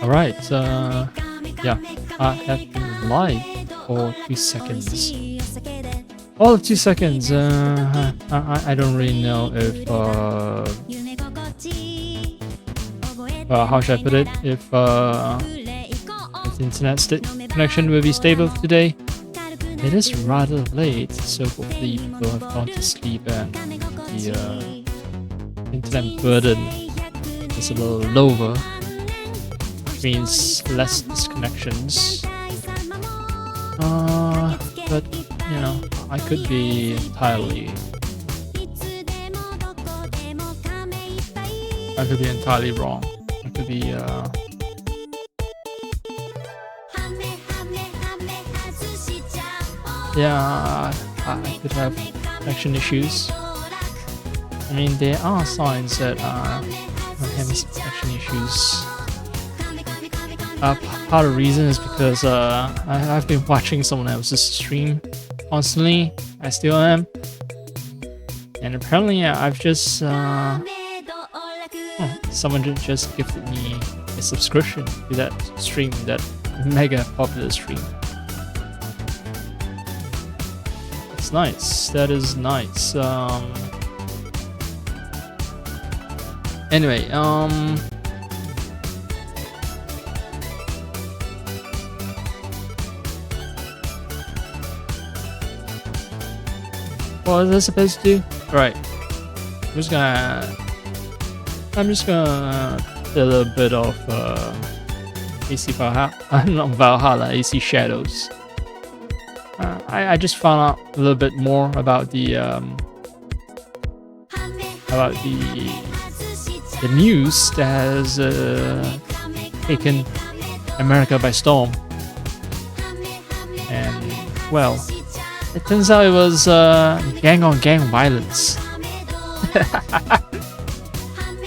Alright, yeah, I have been live for 2 seconds. All of 2 seconds, I don't really know if, how should I put it? If the internet connection will be stable today. It is rather late, so hopefully people have gone to sleep and the internet burden is a little lower, which means less disconnections. But you know, I could be entirely wrong. I could be yeah, I could have connection issues. I mean, there are signs that I'm having some connection issues. Part of the reason is because I've been watching someone else's stream constantly. I still am. And apparently I've just... someone just gifted me a subscription to that stream, that mega popular stream. It's nice. That is nice. Anyway, what was I supposed to do? Right. I'm just gonna do a little bit of AC Valhalla, not Valhalla, AC Shadows. I just found out a little bit more about the news that has taken America by storm. And well, it turns out it was gang-on-gang violence.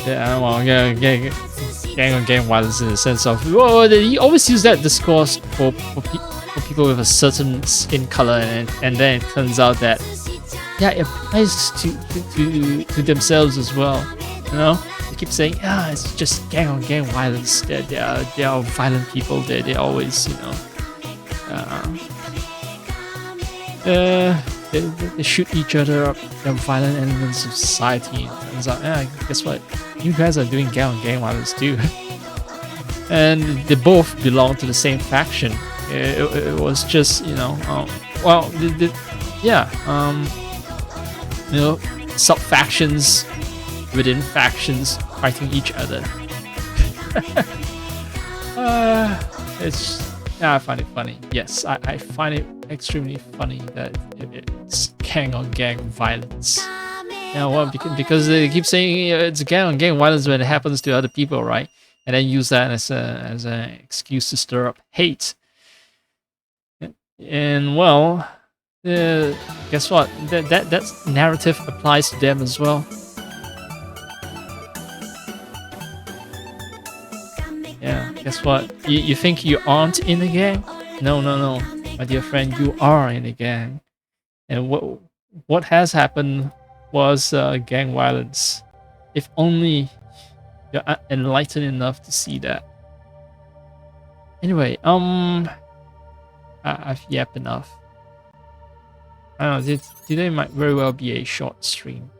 Yeah, well, gang-on-gang violence in the sense of, well, you always use that discourse for people with a certain skin color, and then it turns out that, yeah, it applies to themselves as well. You know, they keep saying, yeah, it's just gang-on-gang violence. They are violent people. They always, you know, they shoot each other up. They're violent elements of society. And turns out, yeah, guess what? You guys are doing gang-on-gang violence too. And they both belong to the same faction. It was just, you know, well, you know, sub-factions within factions fighting each other. I find it funny. Yes, I find it extremely funny that it's gang-on-gang violence. Yeah, well, because they keep saying it's gang-on-gang violence when it happens to other people, right? And then use that as an excuse to stir up hate. And well, guess what? That narrative applies to them as well. Yeah, guess what? You think you aren't in a gang? No, my dear friend, you are in a gang. And what has happened was gang violence. If only you're enlightened enough to see that. Anyway, I've yapped enough. I don't know, today might very well be a short stream.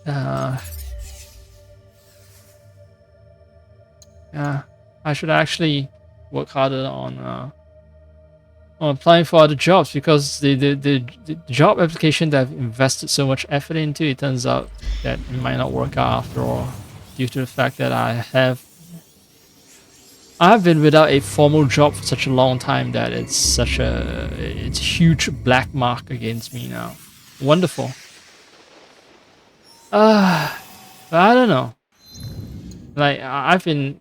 Yeah, I should actually work harder on applying for other jobs, because the job application that I've invested so much effort into, it turns out that it might not work out after all, due to the fact that I've been without a formal job for such a long time that it's a huge black mark against me now. Wonderful. But I don't know. Like, I've been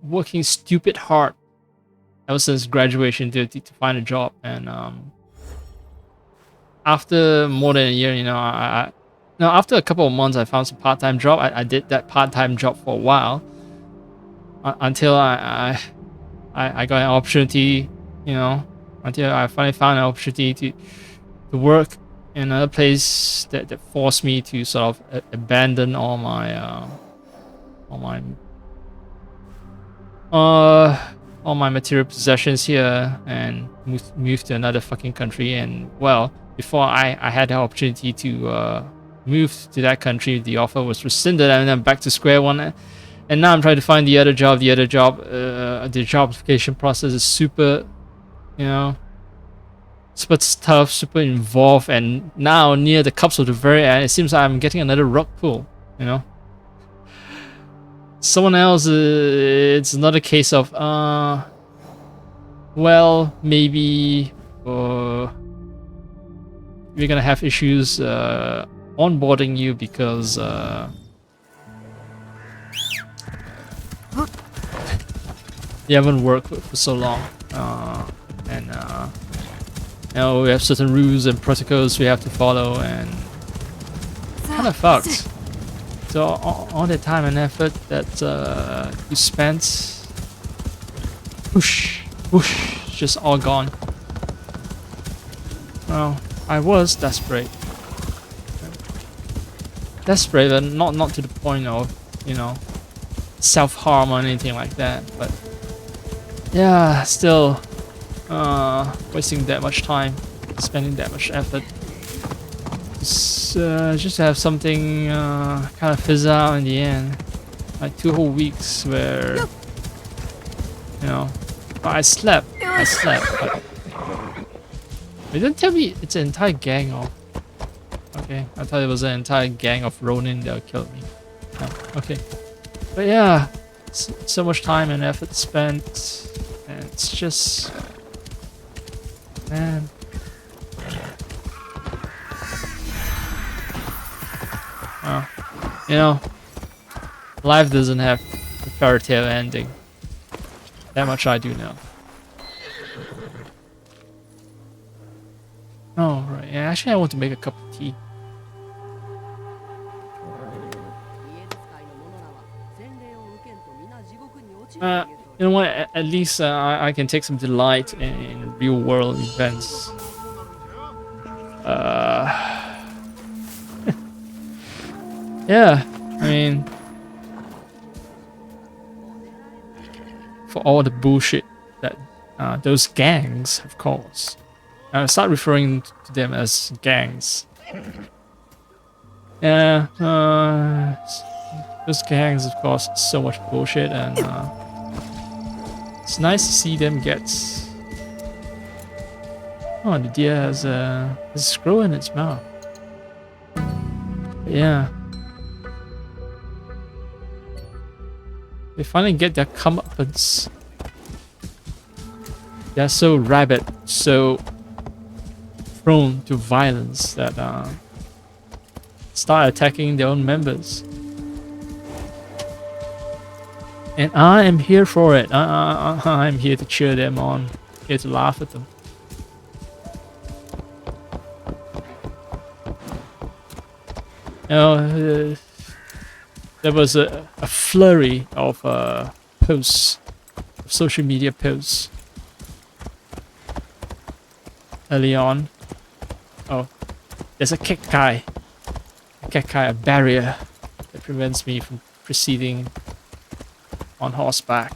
working stupid hard ever since graduation to find a job, and after more than a year, you know, after a couple of months, I found some part-time job. I did that part-time job for a while, until I got an opportunity, you know, until I finally found an opportunity to work another place that forced me to sort of abandon all my material possessions here and move to another fucking country. And well, before I had the opportunity to move to that country, the offer was rescinded, and I'm back to square one. And now I'm trying to find the other job. The job application process is super, you know, super tough, super involved, and now near the cups of the very end, it seems like I'm getting another rug pull, you know. Someone else, it's another case of, well, maybe we're gonna have issues onboarding you because you haven't worked for so long, and you know, we have certain rules and protocols we have to follow, and kind of fucked. So all the time and effort that you spent, whoosh, just all gone. Well, I was desperate, but not to the point of, you know, self-harm or anything like that. But yeah, still wasting that much time, spending that much effort, just to have something kind of fizz out in the end. Like 2 whole weeks where, you know, I slept, but they didn't tell me it's an entire gang of. Okay, I thought it was an entire gang of Ronin that would kill me. Oh, okay, but yeah, so much time and effort spent, and it's just, man. You know, life doesn't have a fairy tale ending. That much I do know. Oh, right. Yeah, actually, I want to make a cup of tea. You know what? At least I can take some delight in real world events. Yeah, I mean, for all the bullshit that those gangs have caused. I start referring to them as gangs. Yeah, those gangs have caused so much bullshit, and it's nice to see them get. Oh, the deer has a screw in its mouth. But yeah. They finally get their comeuppance. They're so rabid, so prone to violence that start attacking their own members. And I am here for it. I'm here to cheer them on, here to laugh at them. You know, there was a flurry of posts, of social media posts early on. Oh, there's a kekai, a barrier that prevents me from proceeding on horseback.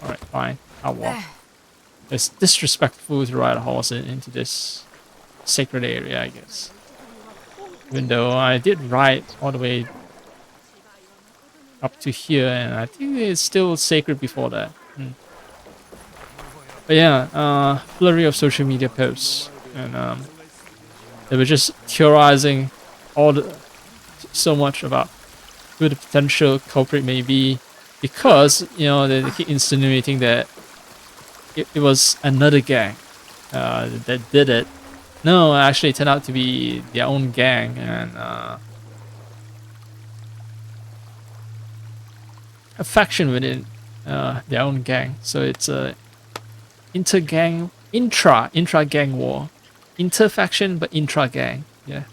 Alright, fine, I'll walk. It's disrespectful to ride a horse into this sacred area, I guess. Even though I did ride all the way up to here, and I think it's still sacred before that. But yeah, flurry of social media posts, and they were just theorizing so much about who the potential culprit may be, because, you know, they keep insinuating that it was another gang that did it. No, actually, it turned out to be their own gang, and a faction within their own gang. So it's a intra-gang war. Inter-faction, but intra-gang. Yeah.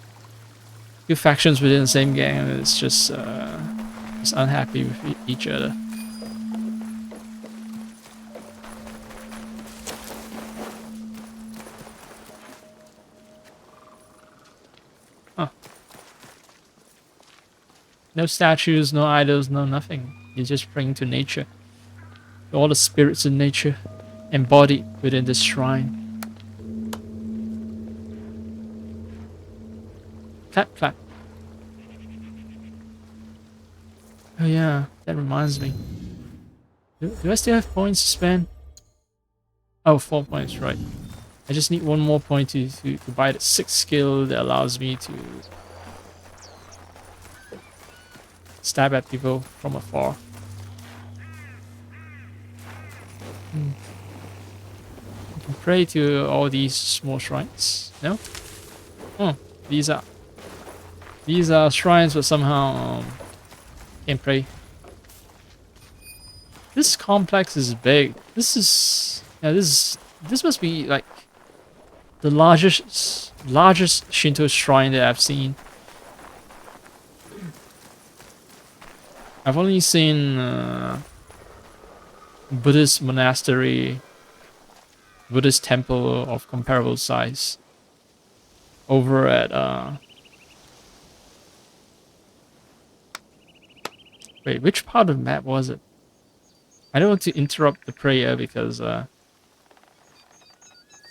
Two factions within the same gang, and it's just unhappy with each other. No statues, no idols, no nothing. You're just praying to nature. All the spirits in nature embodied within this shrine. Clap, clap. Oh yeah, that reminds me. Do I still have points to spend? Oh, 4 points, right. I just need one more point to buy the 6th skill that allows me to stab at people from afar. You can pray to all these small shrines. No? Oh, these are shrines, but somehow can't pray. This complex is big. This must be like the largest Shinto shrine that I've seen. I've only seen Buddhist monastery, Buddhist temple of comparable size over at wait, which part of the map was it? I don't want to interrupt the prayer because yeah,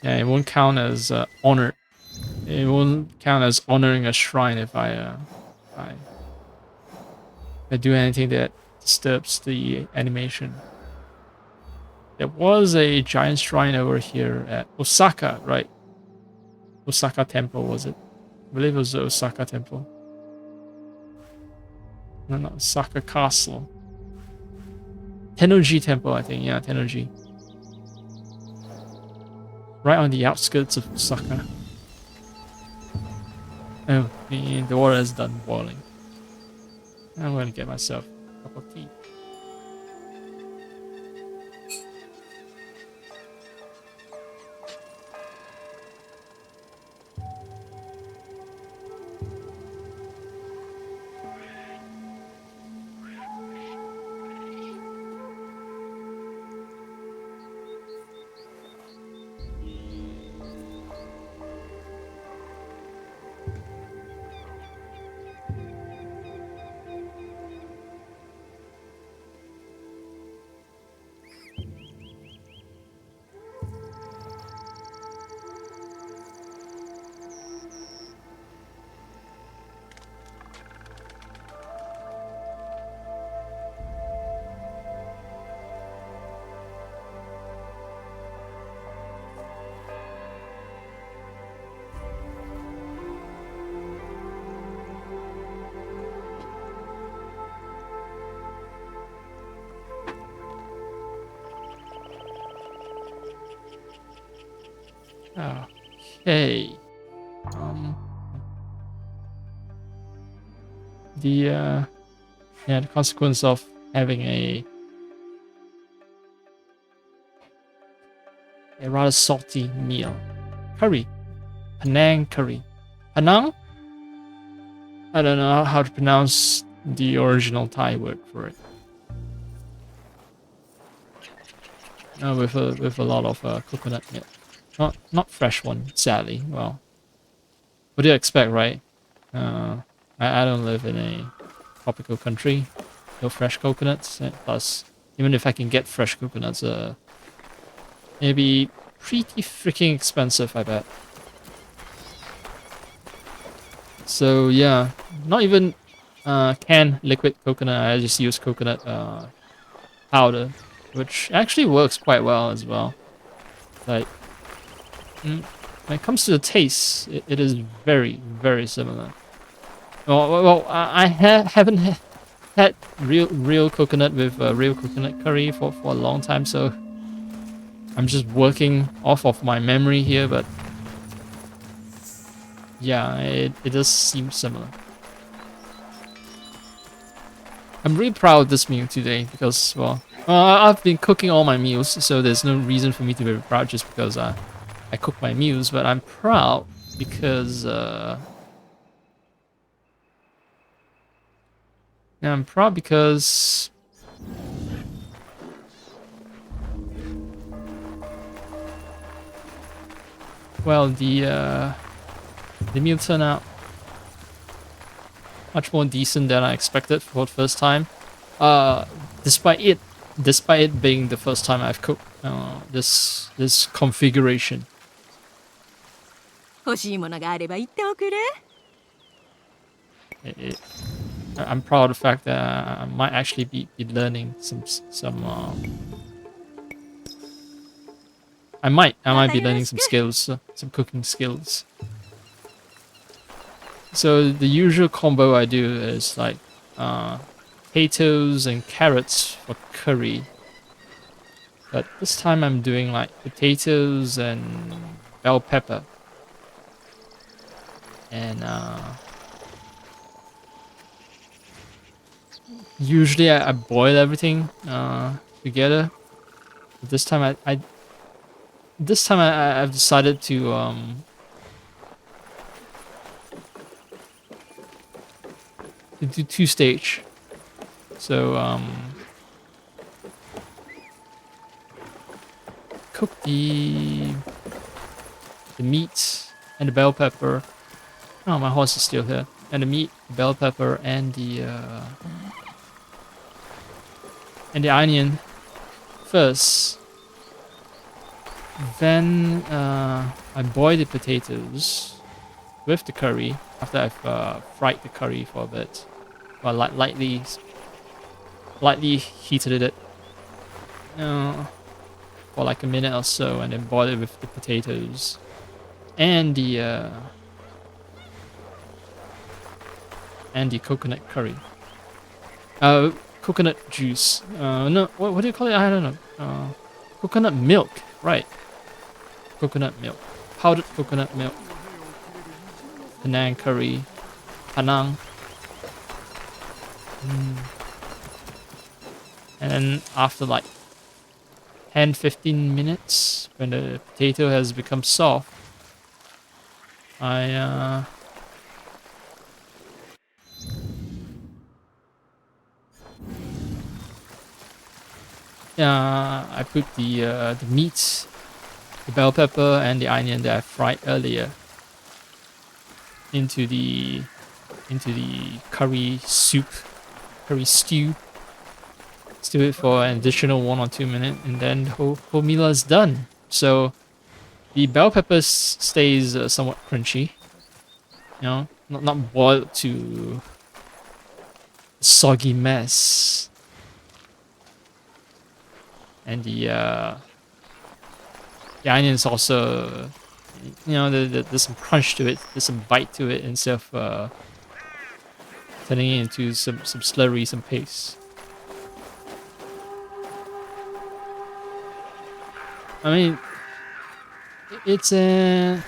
it won't count as honor. It won't count as honoring a shrine if I do anything that disturbs the animation. There was a giant shrine over here at Osaka, right? Osaka Temple, was it? I believe it was the Osaka Temple. No, not Osaka Castle. Tennoji Temple, I think. Yeah, Tennoji. Right on the outskirts of Osaka. Oh, the water is done boiling. I'm going to get myself a cup of tea. Okay. The the consequence of having a rather salty meal. Curry. Penang curry. Penang? I don't know how to pronounce the original Thai word for it. With a lot of coconut milk. Not fresh one, sadly. Well, what do you expect, right? I don't live in a tropical country. No fresh coconuts. Plus, even if I can get fresh coconuts, it'd be pretty freaking expensive, I bet. So yeah, not even canned liquid coconut. I just use coconut powder, which actually works quite well as well. Like, when it comes to the taste, it is very, very similar. Well, I haven't had real coconut with real coconut curry for a long time, so I'm just working off of my memory here, but yeah, it does seem similar. I'm really proud of this meal today because, well, I've been cooking all my meals, so there's no reason for me to be proud just because I cook my meals, but I'm proud because I'm proud because well, the meal turned out much more decent than I expected for the first time. Uh, despite it being the first time I've cooked this configuration. 欲しいものがあれば言っておくれ。I'm proud of the fact that I might actually be learning some I might be learning some skills, some cooking skills. So the usual combo I do is like potatoes and carrots for curry. But this time I'm doing like potatoes and bell pepper. And usually I boil everything together. But this time I've decided to do two stage. So cook the meat and the bell pepper. Oh, my horse is still here. And the meat, the bell pepper, and the onion first. Then I boil the potatoes with the curry after I've fried the curry for a bit. Well, lightly heated it for like a minute or so, and then boil it with the potatoes and the coconut curry. Coconut juice. No, what do you call it? I don't know. Coconut milk, right? Coconut milk, powdered coconut milk. Penang curry, Penang. And then after like 10-15 minutes, when the potato has become soft, I put the meat, the bell pepper, and the onion that I fried earlier into the curry soup, curry stew. Stew it for an additional 1 or 2 minutes, and then the whole meal is done. So the bell pepper stays somewhat crunchy, you know, not boiled to soggy mess. And the onions also, you know, there's some crunch to it, there's some bite to it instead of turning it into some slurry, some paste. I mean, it's an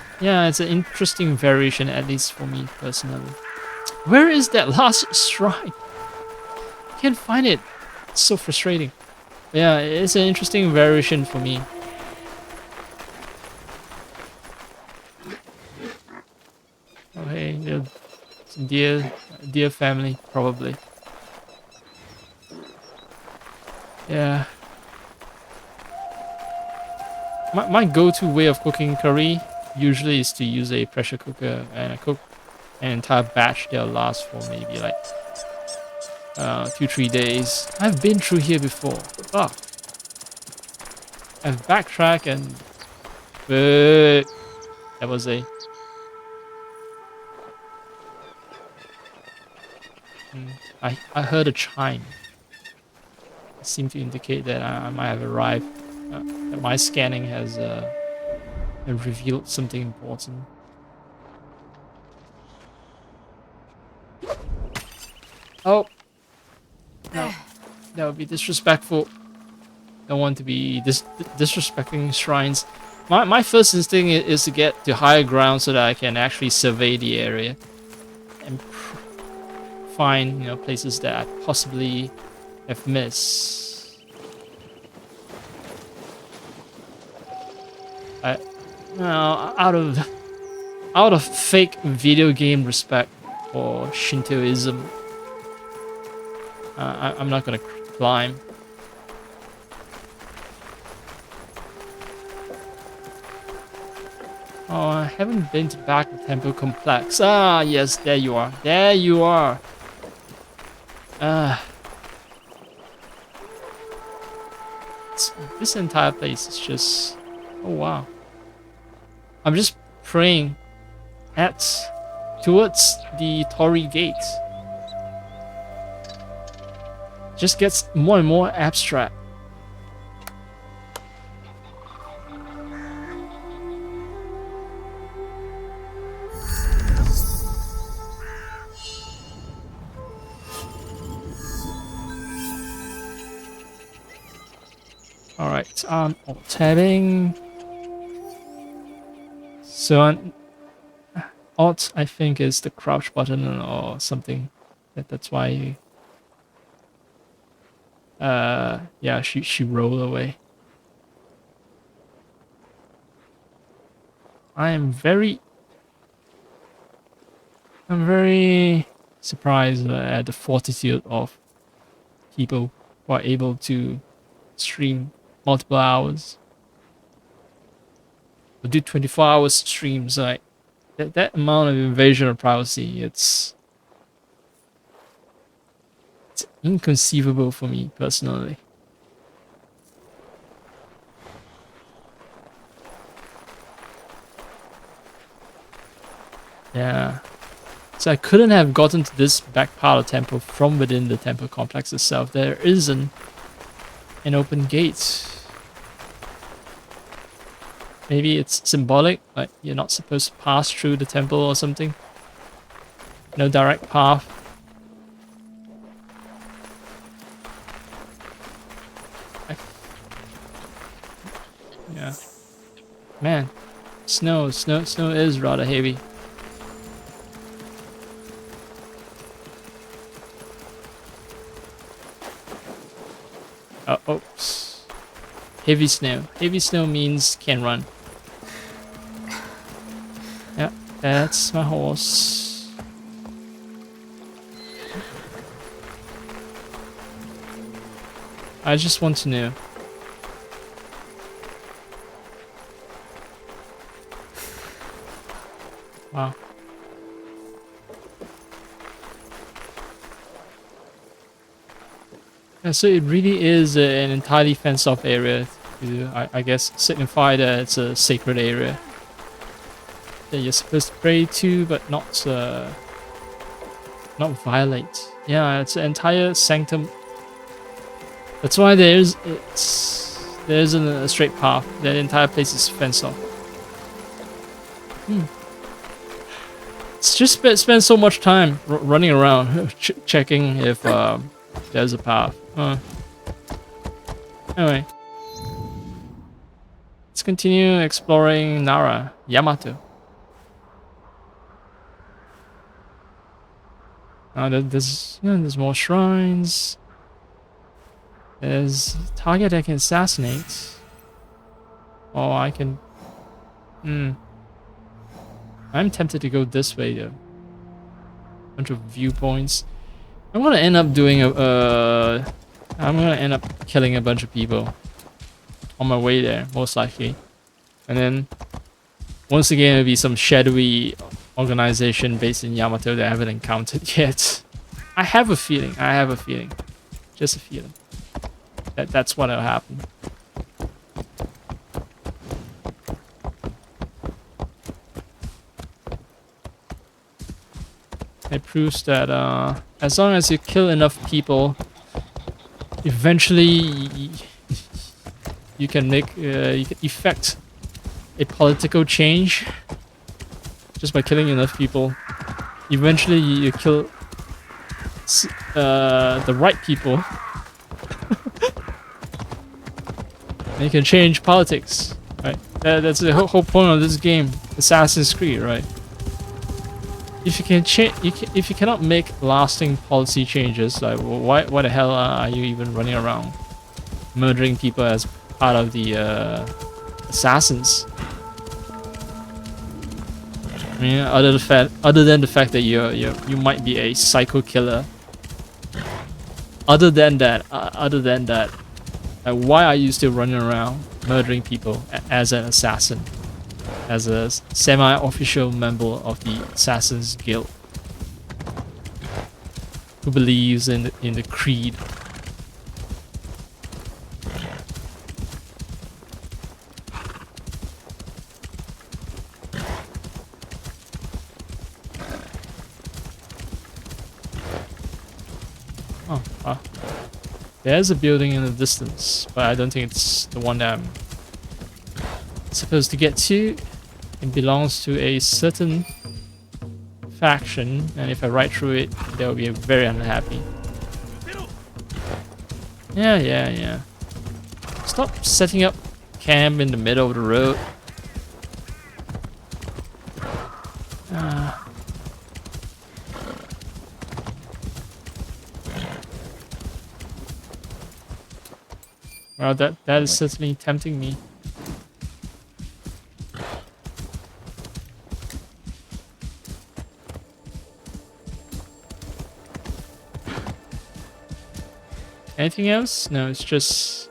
interesting variation, at least for me personally. Where is that last shrine? Can't find it. It's so frustrating. But yeah, it's an interesting variation for me. Oh hey, some deer family probably. Yeah. My go-to way of cooking curry usually is to use a pressure cooker, and I cook an entire batch that'll last for maybe like 2-3 days. I've been through here before. Oh. I've backtracked and that was a I heard a chime. It seemed to indicate that I might have arrived. That my scanning has revealed something important. Oh no, that would be disrespectful. Don't want to be disrespecting shrines. My first instinct is to get to higher ground so that I can actually survey the area and find, you know, places that I possibly have missed. Out of fake video game respect for Shintoism, I'm not gonna climb. Oh, I haven't been to back the temple complex. Ah, yes, there you are. There you are. Uh, this entire place is just... Oh wow. I'm just praying towards the Torii Gate. Just gets more and more abstract. Alright, alt-tabbing. So on alt, I think, is the crouch button or something. That's why. Yeah, she rolled away. I'm very surprised at the fortitude of people who are able to stream multiple hours. Or do 24 hours streams. Like that amount of invasion of privacy, it's inconceivable for me personally. Yeah. So I couldn't have gotten to this back part of the temple from within the temple complex itself. There isn't an open gate. Maybe it's symbolic, like you're not supposed to pass through the temple or something. No direct path. Yeah. Man, snow is rather heavy. Oops. Heavy snow. Heavy snow means can run. Yeah, that's my horse. I just want to know. Wow. Yeah, so it really is an entirely fenced-off area to, I guess, signify that it's a sacred area that you're supposed to pray to, but not violate. Yeah, it's an entire sanctum. That's why there isn't a straight path. That entire place is fenced off. It's just spend so much time running around checking if there's a path. Anyway, let's continue exploring Nara, Yamato. There's more shrines. There's a target I can assassinate. Oh, I can. I'm tempted to go this way though. Bunch of viewpoints. I'm gonna end up doing I'm gonna end up killing a bunch of people on my way there, most likely. And then once again, it'll be some shadowy organization based in Yamato that I haven't encountered yet. I have a feeling. Just a feeling. That's what'll happen. It proves that as long as you kill enough people, eventually you can effect a political change just by killing enough people. Eventually you kill the right people and you can change politics, right? That's the whole point of this game, Assassin's Creed, right? If you can if you cannot make lasting policy changes, like why the hell are you even running around murdering people as part of the assassins? I mean, other than the fact that you might be a psycho killer. Other than that, why are you still running around murdering people as an assassin? As a semi-official member of the Assassin's Guild. who believes in the creed. Oh, wow. There's a building in the distance, but I don't think it's the one that I'm supposed to get to. It belongs to a certain faction, and if I ride through it, they'll be very unhappy. Yeah. Stop setting up camp in the middle of the road. Well, that is certainly tempting me. Anything else? No, it's just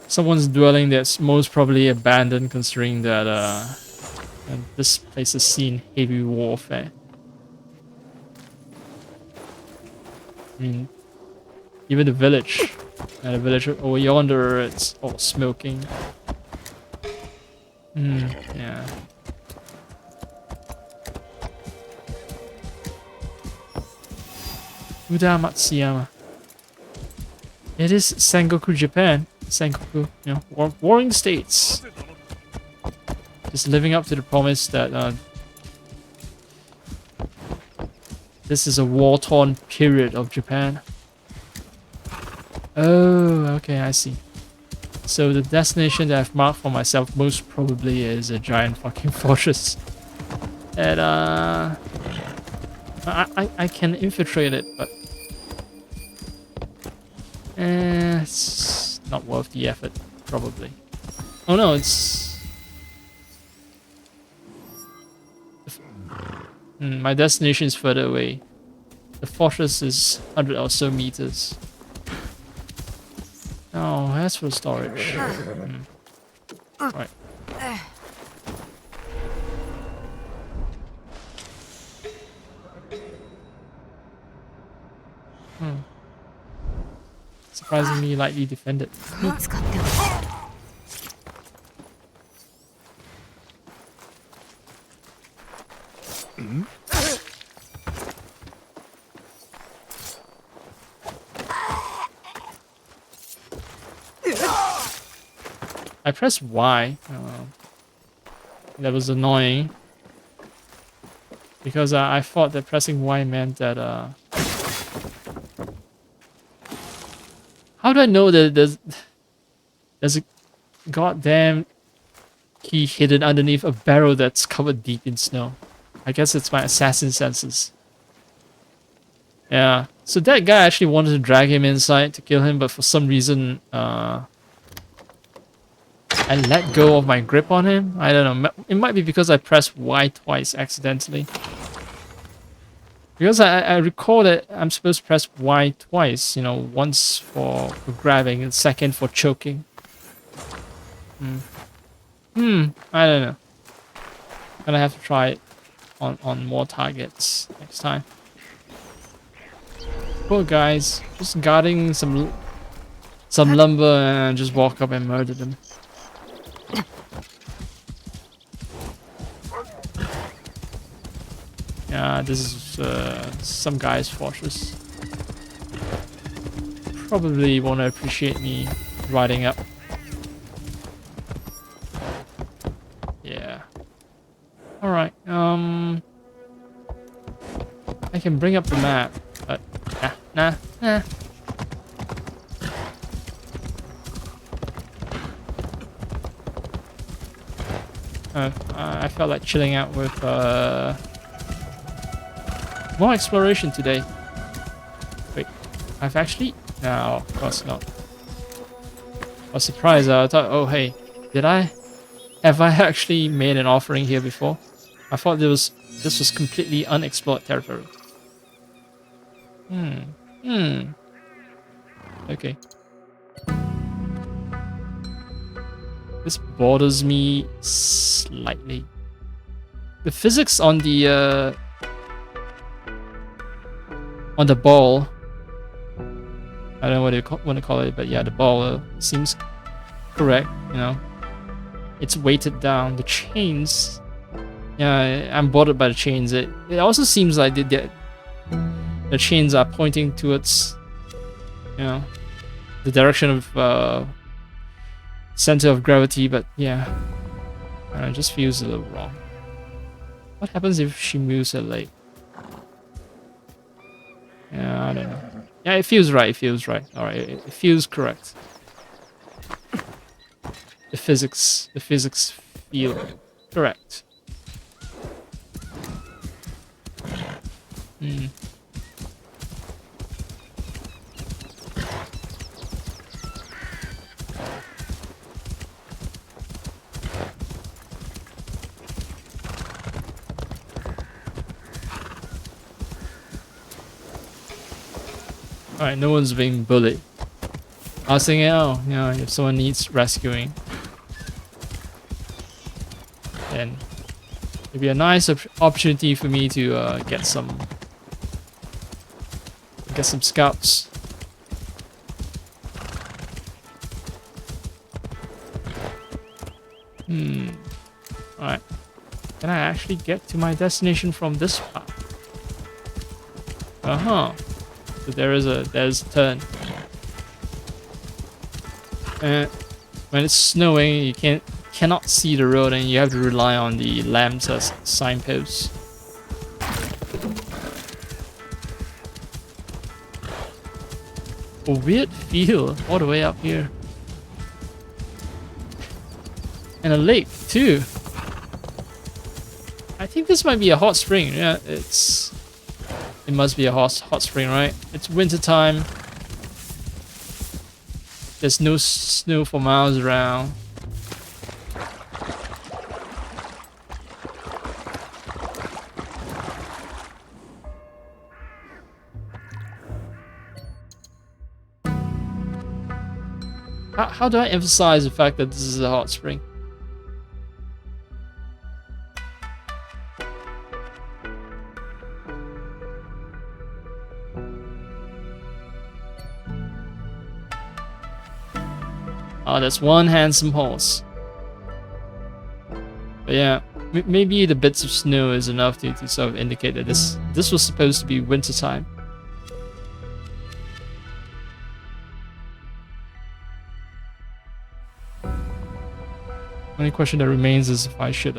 someone's dwelling that's most probably abandoned, considering that and this place has seen heavy warfare. I mean, even the village over yonder, it's all smoking. Yeah. Uda Matsuyama. It is Sengoku, Japan. Sengoku, you know, warring states. Just living up to the promise that this is a war-torn period of Japan. Oh, okay, I see. So the destination that I've marked for myself most probably is a giant fucking fortress. And I can infiltrate it, but it's not worth the effort, probably. Oh no, it's my destination is further away. The fortress is 100 or so meters. Oh, that's for storage. Right. Surprisingly lightly defended. I pressed Y. That was annoying. Because I thought that pressing Y meant that how do I know that there's a goddamn key hidden underneath a barrel that's covered deep in snow? I guess it's my assassin senses. Yeah. So that guy actually wanted to drag him inside to kill him, but for some reason I let go of my grip on him. I don't know. It might be because I pressed Y twice accidentally. Because I recall that I'm supposed to press Y twice, you know, once for grabbing and second for choking. I don't know. Gonna have to try it on more targets next time. Poor guys, just guarding some lumber and just walk up and murder them. Yeah, this is some guy's fortress. Probably won't appreciate me riding up. Yeah. Alright, I can bring up the map, but nah. I felt like chilling out with more exploration today. Wait, I've actually... No, of course not. I was surprised. I thought, oh hey, have I actually made an offering here before? I thought this was completely unexplored territory. Okay. This bothers me slightly. The physics on the on the ball. I don't know what you want to call it, but yeah, the ball seems correct. You know, it's weighted down. The chains, yeah, I'm bothered by the chains. It also seems like the chains are pointing towards, you know, the direction of center of gravity. But yeah, it just feels a little wrong. What happens if she moves her leg? Yeah, I don't know. Yeah, it feels right. It feels right. All right, it feels correct. The physics feel correct. Hmm. Alright, no one's being bullied. I was thinking, oh, you know, if someone needs rescuing, then it'd be a nice opportunity for me to get some scouts. Alright. Can I actually get to my destination from this path? Uh-huh. So there's a turn. And when it's snowing, you cannot see the road, and you have to rely on the lamps as signposts. A weird feel all the way up here. And a lake too. I think this might be a hot spring. Yeah, it must be a hot spring, right? It's winter time. There's no snow for miles around. How do I emphasize the fact that this is a hot spring? Oh, that's one handsome horse. But yeah, maybe the bits of snow is enough to sort of indicate that this was supposed to be winter time. Only question that remains is if I should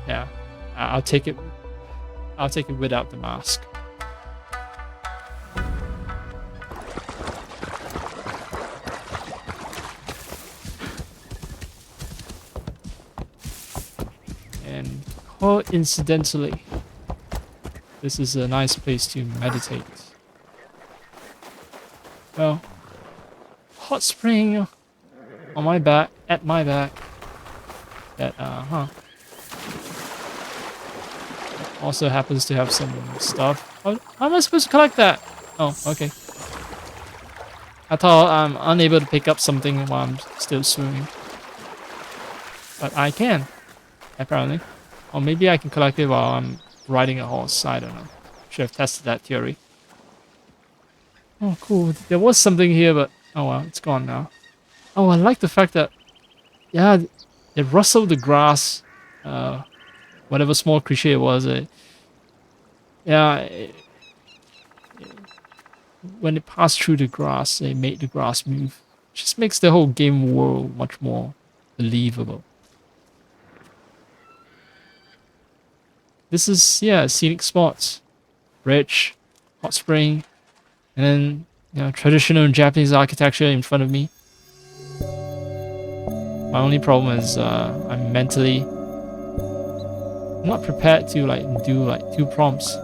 yeah, I'll take it. I'll take it without the mask. And coincidentally, this is a nice place to meditate. Well, hot spring on my back, at my back. That also happens to have some stuff. How am I supposed to collect that? Oh, okay. I thought I'm unable to pick up something while I'm still swimming. But I can, apparently. Or maybe I can collect it while I'm riding a horse. I don't know. Should have tested that theory. Oh, cool. There was something here, but oh well, it's gone now. Oh, I like the fact that, yeah, it rustled the grass. Whatever small creature it was, when it passed through the grass, it made the grass move. Just makes the whole game world much more believable. This is, yeah, scenic spots, bridge, hot spring, and then, you know, traditional Japanese architecture in front of me. My only problem is I'm mentally not prepared to do 2 prompts.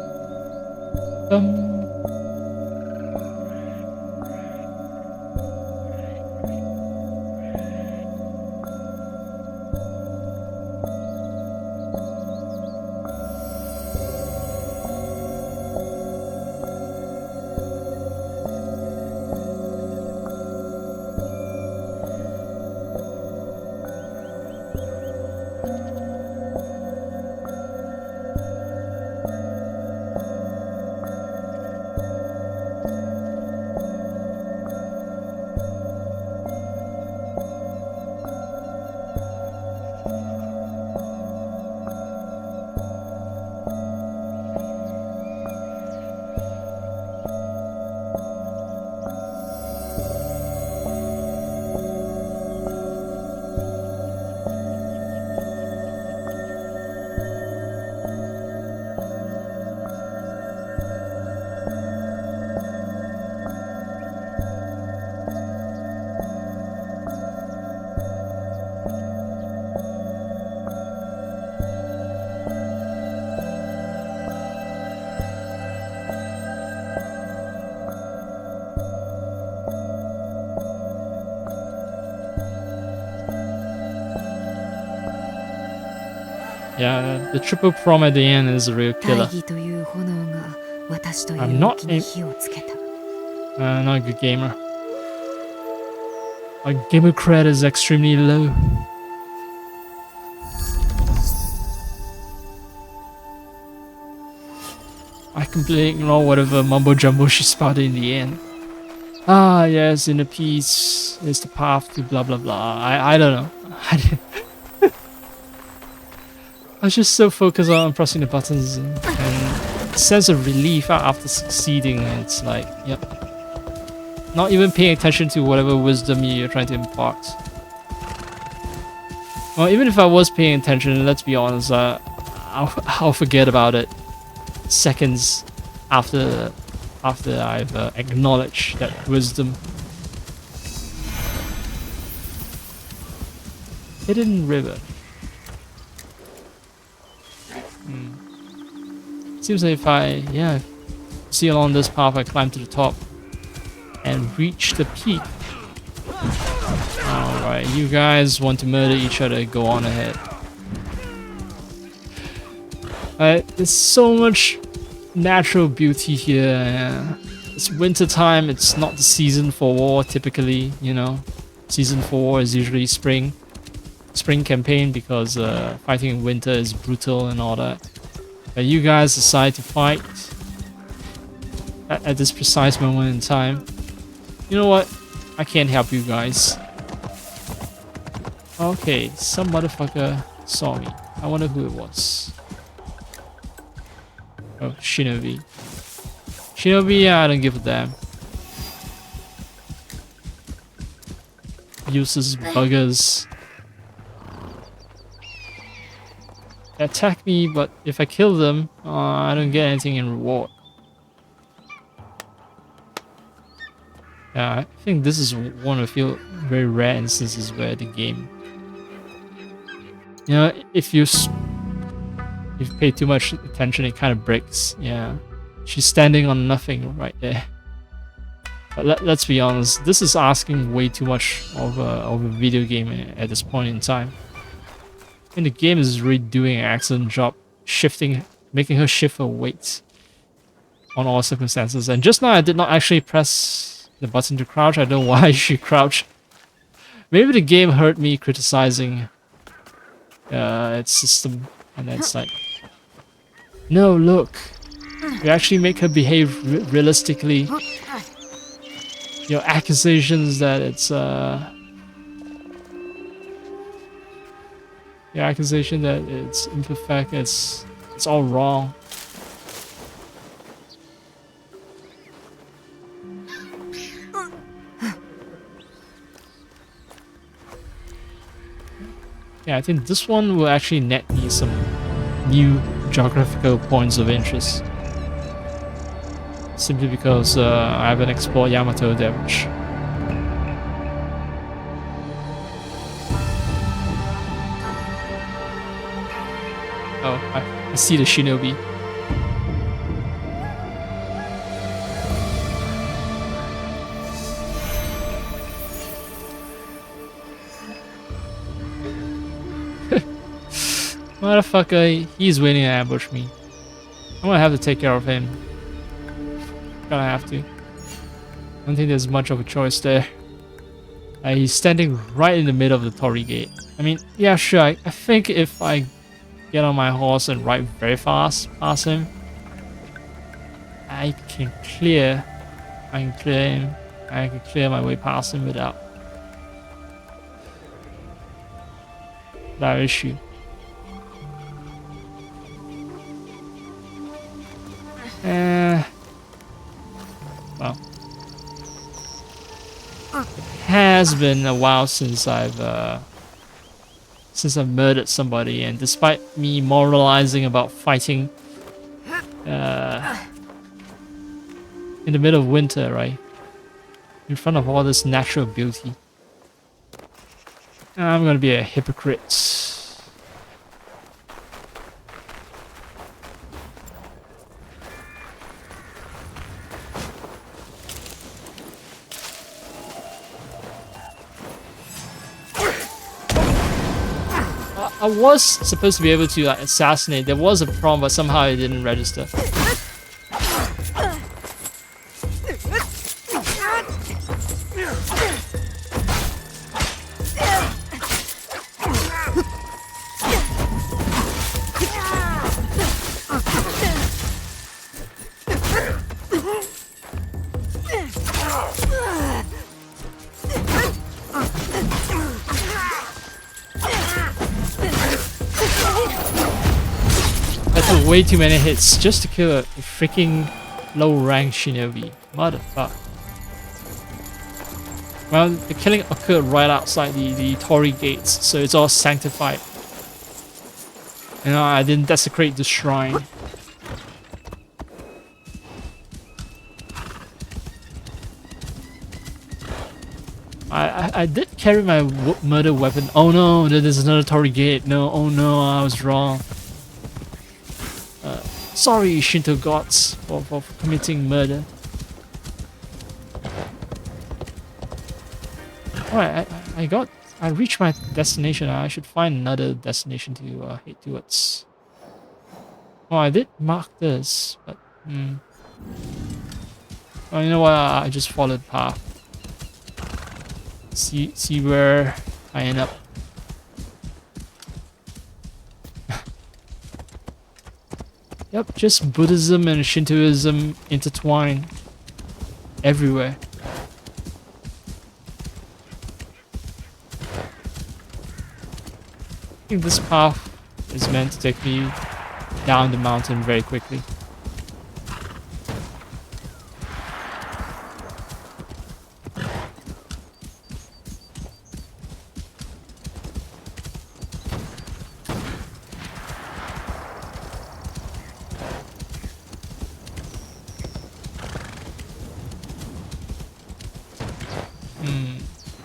Yeah, the triple prom at the end is a real 大 killer. 義という炎が私とい I'm う not 木に火をつけた。 not a good gamer. My gamer cred is extremely low. I completely ignore whatever mumbo jumbo she spouted in the end. Ah, yes, inner peace is the path to blah blah blah. I don't know. I was just so focused on pressing the buttons and sense of relief after succeeding. It's like, yep. Not even paying attention to whatever wisdom you're trying to impart. Well, even if I was paying attention, let's be honest, I'll forget about it seconds after I've acknowledged that wisdom. Hidden river. Seems like if I see along this path, I climb to the top and reach the peak. Alright, you guys want to murder each other, go on ahead. There's so much natural beauty here. Yeah. It's winter time, it's not the season for war typically, you know. Season for war is usually spring campaign because fighting in winter is brutal and all that. But you guys decide to fight at this precise moment in time. You know what? I can't help you guys. Okay, some motherfucker saw me. I wonder who it was. Oh, Shinobi. Shinobi, yeah, I don't give a damn. Useless buggers. They attack me, but if I kill them, I don't get anything in reward. Yeah, I think this is one of the very rare instances where the game, you know, if you pay too much attention, it kind of breaks. Yeah, she's standing on nothing right there. But let's be honest, this is asking way too much of a video game at this point in time. And the game is really doing an excellent job making her shift her weight on all circumstances. And just now I did not actually press the button to crouch. I don't know why she crouched. Maybe the game heard me criticizing its system, and then it's like, no, look, you actually make her behave realistically. Your accusations that it's your accusation that it's imperfect, it's all wrong. Yeah, I think this one will actually net me some new geographical points of interest. Simply because I haven't explored Yamato that much. Oh, I see the shinobi. Motherfucker, he's waiting to ambush me. I'm gonna have to take care of him. Gonna have to. I don't think there's much of a choice there. He's standing right in the middle of the Torii Gate. I mean, yeah, sure, I think if I get on my horse and ride very fast past him, I can clear him. I can clear my way past him without issue. Well, it has been a while since I've murdered somebody, and despite me moralizing about fighting in the middle of winter, right, in front of all this natural beauty, I'm gonna be a hypocrite. I was supposed to be able to like assassinate. There was a prompt, but somehow it didn't register. That took way too many hits just to kill a freaking low-rank shinobi. Motherfucker. Well, the killing occurred right outside the Torii gates, so it's all sanctified. You know, I didn't desecrate the shrine. I did carry my murder weapon. Oh no, there's another Torii gate. No, oh no, I was wrong. Sorry, Shinto gods, for committing murder. Alright, I reached my destination. I should find another destination to head towards. Oh, I did mark this, but oh, you know what? I just followed the path. See where I end up. Yep, just Buddhism and Shintoism intertwined everywhere. I think this path is meant to take me down the mountain very quickly.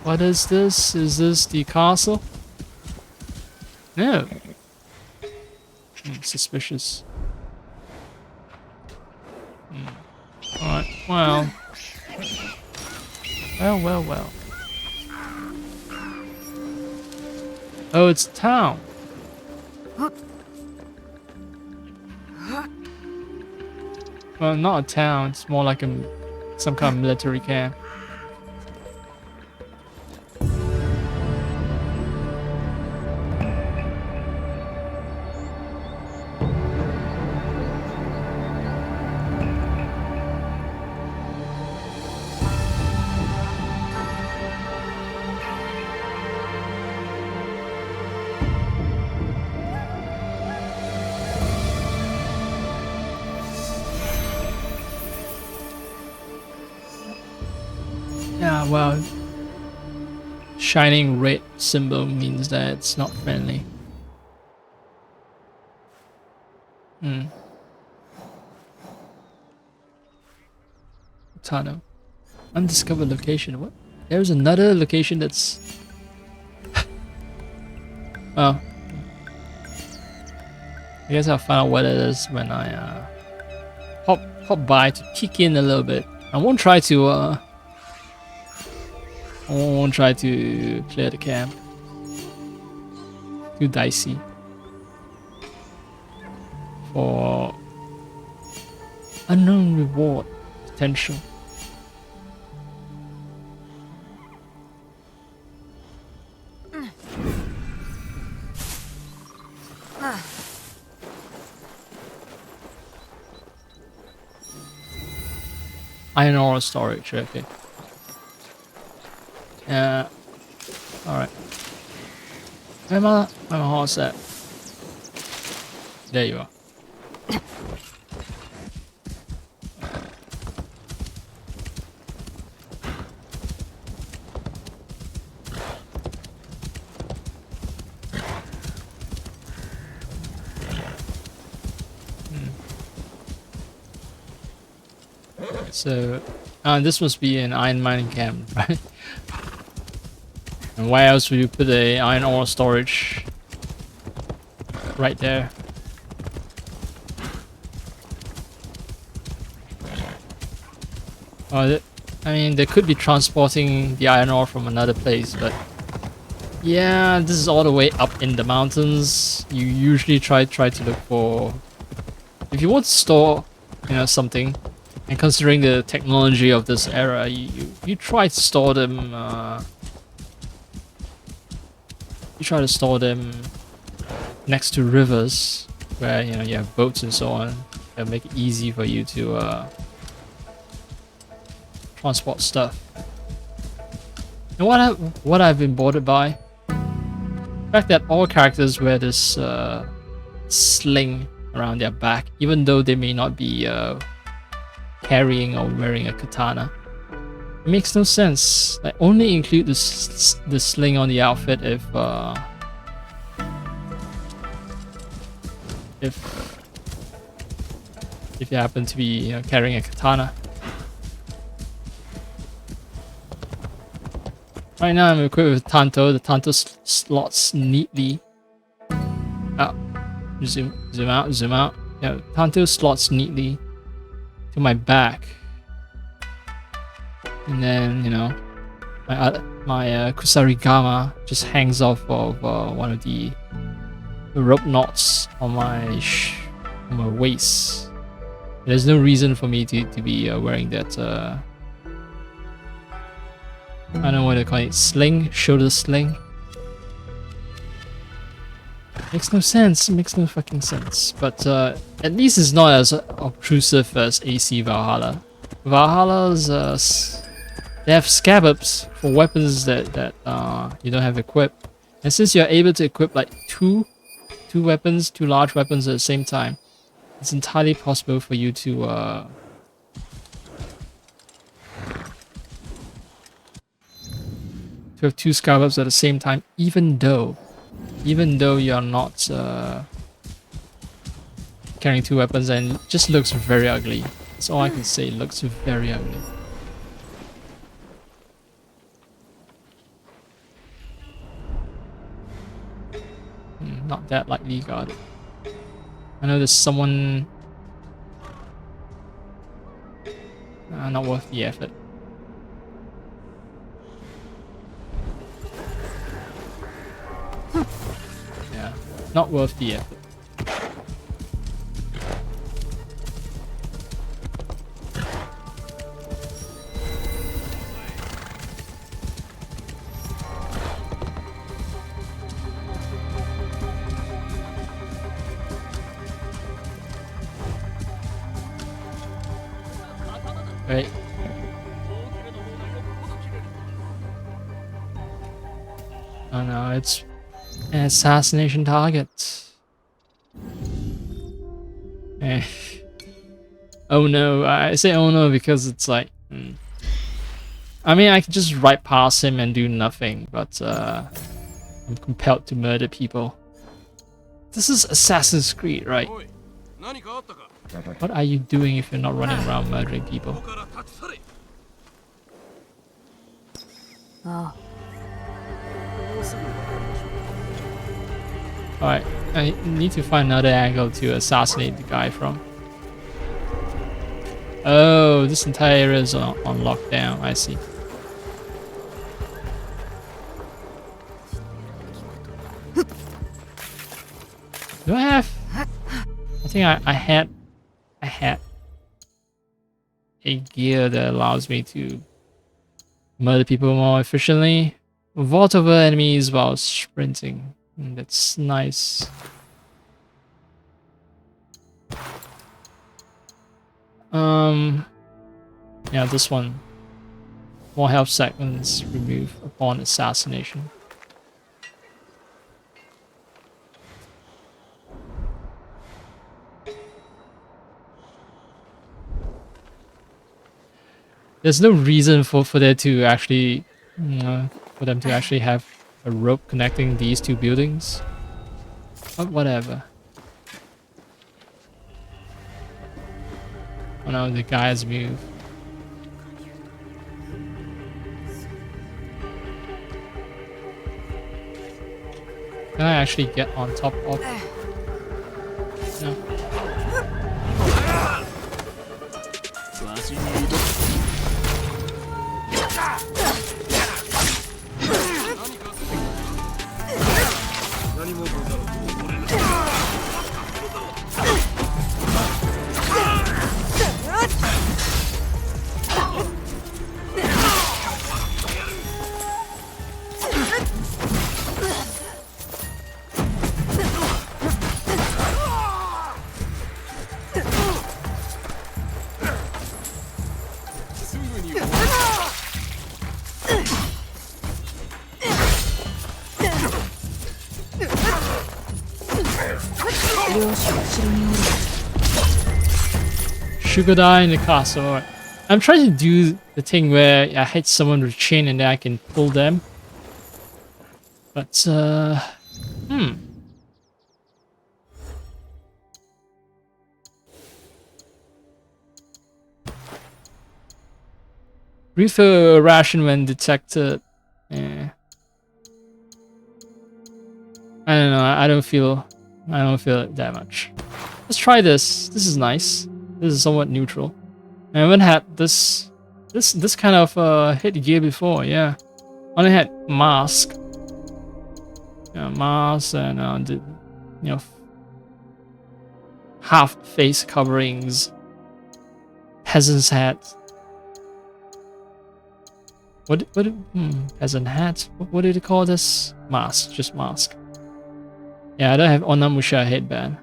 What is this? Is this the castle? No. Suspicious. Alright, well. Well. Oh, it's a town. Well, not a town. It's more like some kind of military camp. Yeah, well, shining red symbol means that it's not friendly. Tunnel. Undiscovered location. What? There's another location that's... Oh. I guess I'll find out what it is when I hop by to peek in a little bit. I won't try to clear the camp. Too dicey for unknown reward potential. Iron ore storage, okay. Alright. Where my horse at? There you are. So, this must be an iron mining camp, right? And why else would you put a iron ore storage right there? I mean, they could be transporting the iron ore from another place, but Yeah, this is all the way up in the mountains. You usually try to look for, if you want to store, something, and considering the technology of this era, you try to store them. You try to store them next to rivers, where you have boats and so on. That'll make it easy for you to transport stuff. And what I've been bothered by, the fact that all characters wear this sling around their back, even though they may not be carrying or wearing a katana. It makes no sense. Like, only include the sling on the outfit if you happen to be carrying a katana. Right now I'm equipped with Tanto. The Tanto slots neatly. Oh, zoom out. Yeah, Tanto slots neatly to my back. And then, my Kusarigama just hangs off of one of the rope knots on my waist. There's no reason for me to be wearing that. I don't know what they call it. Sling, shoulder sling. Makes no sense. Makes no fucking sense. But at least it's not as obtrusive as AC Valhalla. Valhalla's they have scabbards for weapons that you don't have equipped, and since you're able to equip like two large weapons at the same time, it's entirely possible for you to have two scabbards at the same time, even though you're not carrying two weapons, and it just looks very ugly. That's all I can say. It looks very ugly. Not that lightly guarded. I know there's someone. Not worth the effort. Yeah, not worth the effort. Right. Oh no, it's an assassination target. Eh. Oh no, I say oh no because it's like... I mean, I could just ride past him and do nothing, but I'm compelled to murder people. This is Assassin's Creed, right? What are you doing if you're not running around murdering people? Alright, I need to find another angle to assassinate the guy from. Oh, this entire area is on lockdown, I see. Do I have... I think I had a gear that allows me to murder people more efficiently. Vault over enemies while sprinting. That's nice. Yeah, this one. More health seconds removed upon assassination. There's no reason for there to actually, for them to actually have a rope connecting these two buildings. But whatever. Oh no, the guy has moved. Can I actually get on top of? No. Sugar die in the castle. Alright. I'm trying to do the thing where I hit someone with a chain and then I can pull them. But, Refill ration when detected. Yeah. I don't know. I don't feel it that much. Let's try this. This is nice. This is somewhat neutral. I haven't had this kind of hit gear before. Yeah, only had mask. Yeah, mask and the half face coverings. Peasant's hat. What peasant hat? What did they call this? Mask, just mask. Yeah, I don't have Onamusha headband.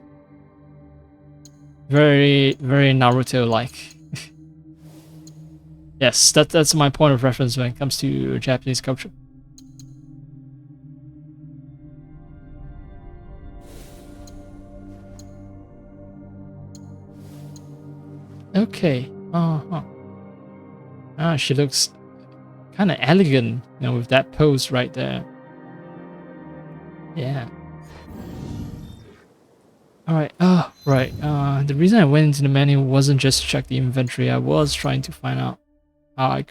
Very Naruto-like. Yes, that's my point of reference when it comes to Japanese culture. Okay. Ah, she looks kind of elegant, with that pose right there. Yeah. Alright, right. The reason I went into the menu wasn't just to check the inventory. I was trying to find out how I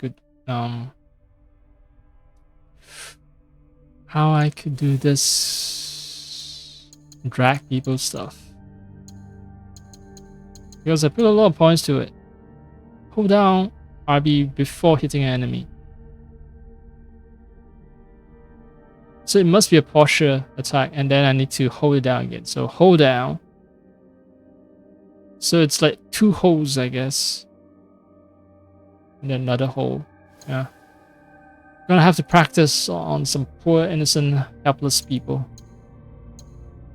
could do this drag people stuff. Because I put a lot of points to it. Hold down RB before hitting an enemy. So it must be a posture attack, and then I need to hold it down again. So hold down. So it's like 2 holds, I guess. And then another hold. Yeah. Gonna have to practice on some poor, innocent, helpless people.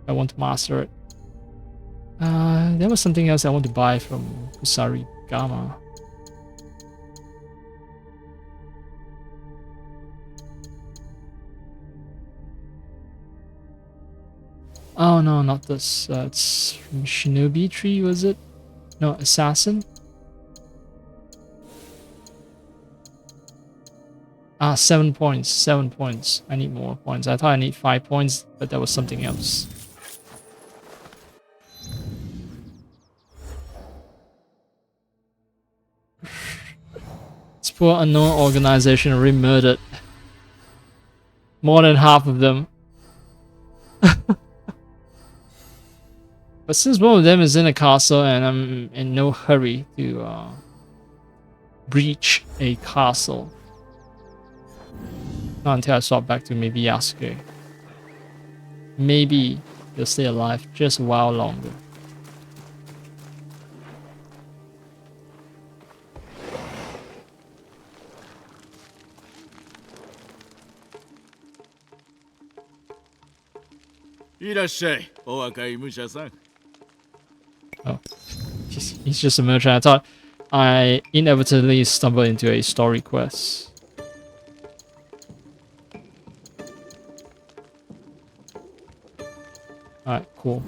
I want to master it. There was something else I want to buy from Kusari Gama. Oh no, not this. It's from Shinobi Tree, was it? No, Assassin? 7 points. 7 points. I need more points. I thought I need 5 points, but that was something else. This poor unknown organization re-murdered more than half of them. But since one of them is in a castle and I'm in no hurry to breach a castle. Not until I swap back to maybe Yasuke. Maybe he'll stay alive just a while longer. Oh, he's just a merchant. I thought I inevitably stumbled into a story quest. Alright, cool.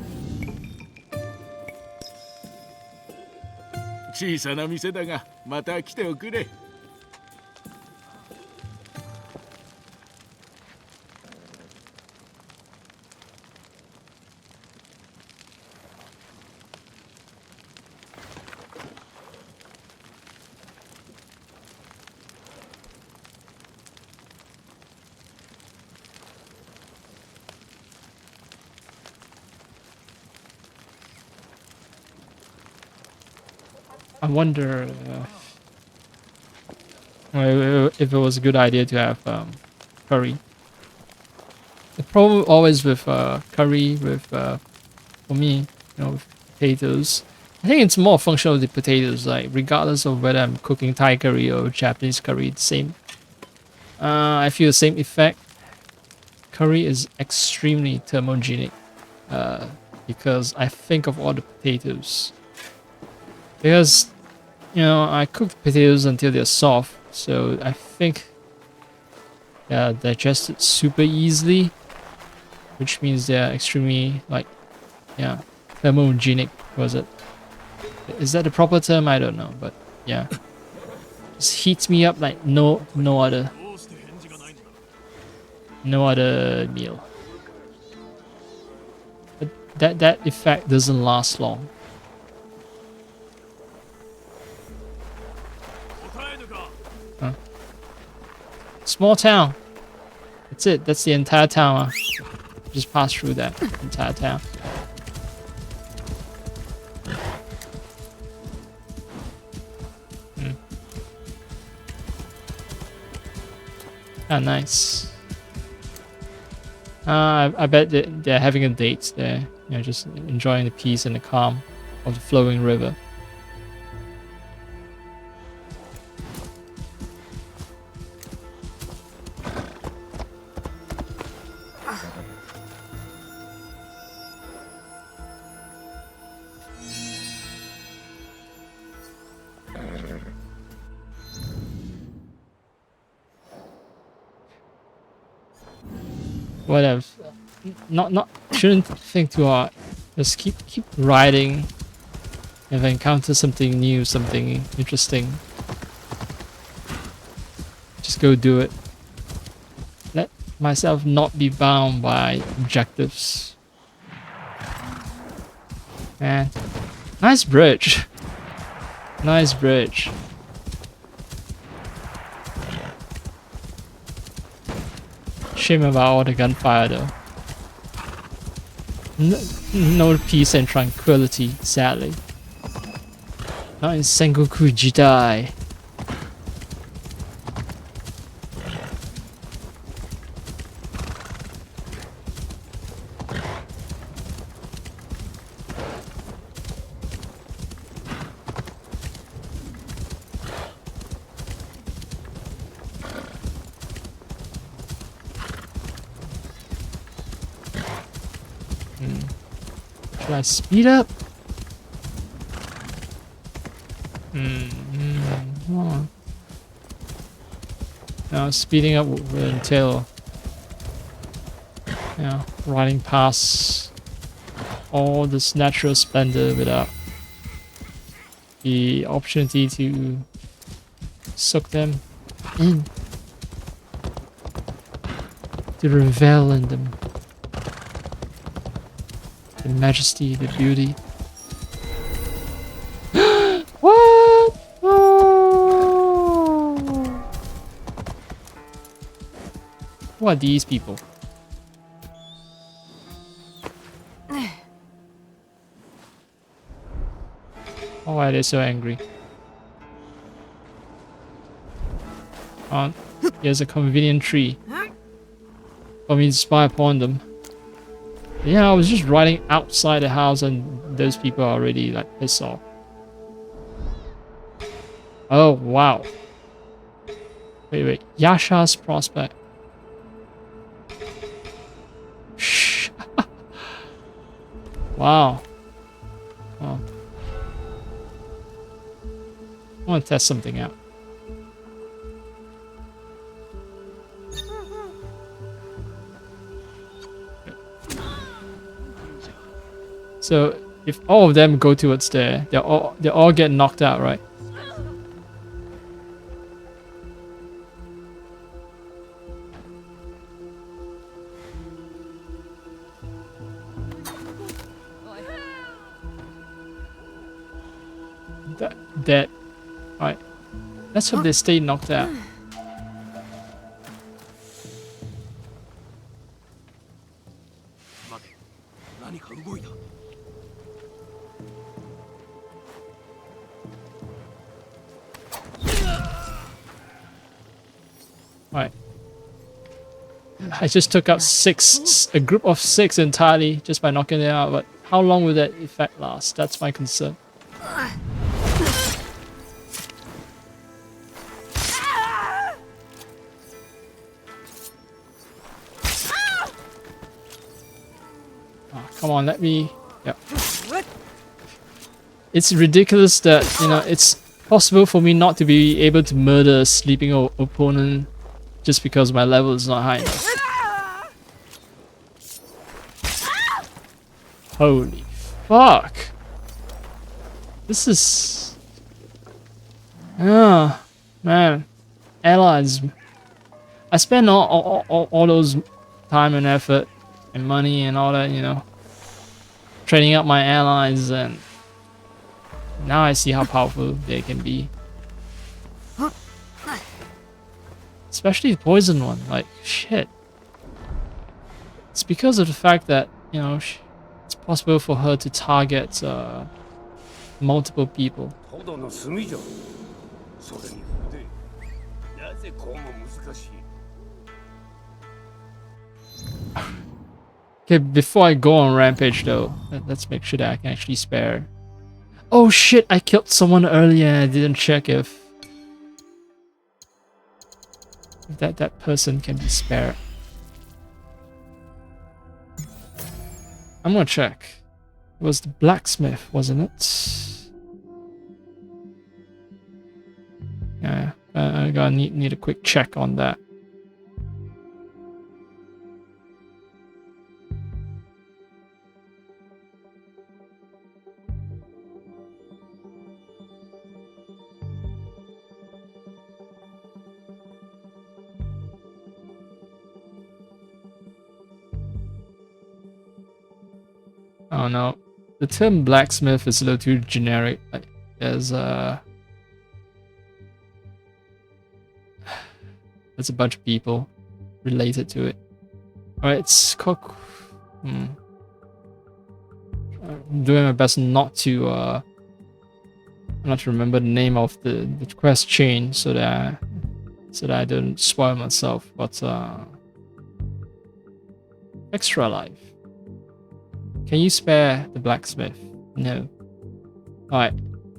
I wonder if it was a good idea to have curry. problem always with curry with for me, with potatoes. I think it's more functional with the potatoes. Like regardless of whether I'm cooking Thai curry or Japanese curry, the same. I feel the same effect. Curry is extremely thermogenic because I think of all the potatoes. Because I cook the potatoes until they're soft, so I think they're digested super easily, which means they're extremely thermogenic. Was it? Is that the proper term? I don't know, but yeah, just heats me up like no other meal. But that effect doesn't last long. Huh. Small town. That's it. That's the entire town. Just pass through that entire town. Ah, nice. I bet they're having a date there. Just enjoying the peace and the calm of the flowing river. Whatever. Not shouldn't think too hard. Just keep riding. If I encounter something new, something interesting, just go do it. Let myself not be bound by objectives. Man, nice bridge. Nice bridge. Shame about all the gunfire though. No peace and tranquility, sadly. Not in Sengoku Jidai. Should I speed up? Oh. Now speeding up will entail riding past all this natural splendor without the opportunity to soak them in, to revel in them. The majesty, the beauty. What? Oh. Who are these people? Why are they so angry? Here's a convenient tree for me to spy upon them. Yeah, I was just riding outside the house and those people are already like pissed off. Oh, wow. Wait. Yasha's prospect. Shh. Wow. Oh. I want to test something out. So if all of them go towards there, they all get knocked out, right? That alright. Let's hope they stay knocked out. Alright. I just took out a group of 6 entirely just by knocking them out, but how long will that effect last? That's my concern. Oh, come on, let me... Yep. It's ridiculous that, you know, it's possible for me not to be able to murder a sleeping opponent just because my level is not high enough. Holy fuck. This is... Oh, man. Allies. I spent all those time and effort and money and all that, you know, training up my allies, and now I see how powerful they can be. Especially the poison one, like, shit. It's because of the fact that, you know, it's possible for her to target multiple people. Okay, before I go on rampage though, let's make sure that I can actually spare. Oh shit, I killed someone earlier and I didn't check if that person can be spared. I'm gonna check. It was the blacksmith, wasn't it? Yeah, I gotta need a quick check on that. Oh no, the term blacksmith is a little too generic. Like, there's a bunch of people related to it. Alright, it's cook. I'm doing my best not to remember the name of the quest chain so that I don't spoil myself. But extra life. Can you spare the blacksmith? No. Alright.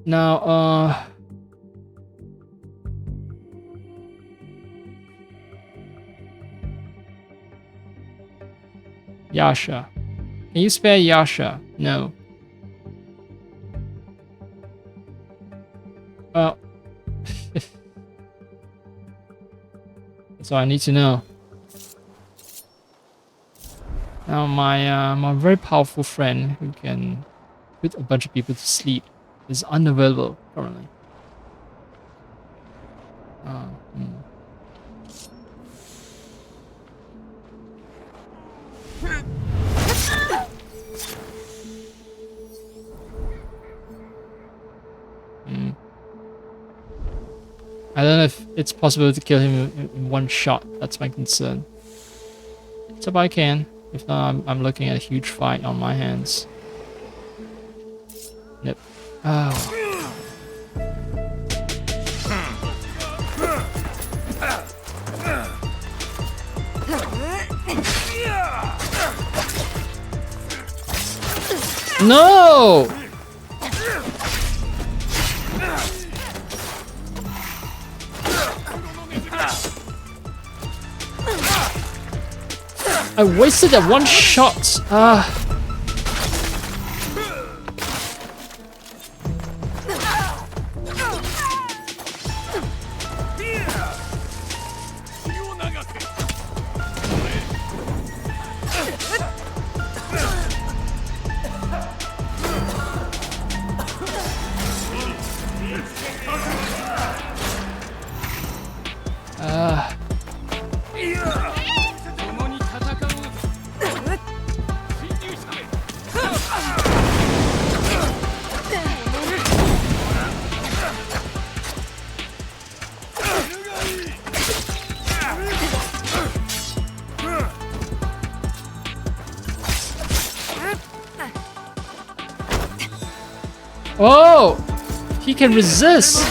Now, Yasha. Can you spare Yasha? No. Well. That's all I need to know. Now my very powerful friend who can put a bunch of people to sleep is unavailable currently. I don't know if it's possible to kill him in one shot. That's my concern. So if I can. If not, I'm looking at a huge fight on my hands. Nope. Oh. No! I wasted that one shot. Oh! He can resist!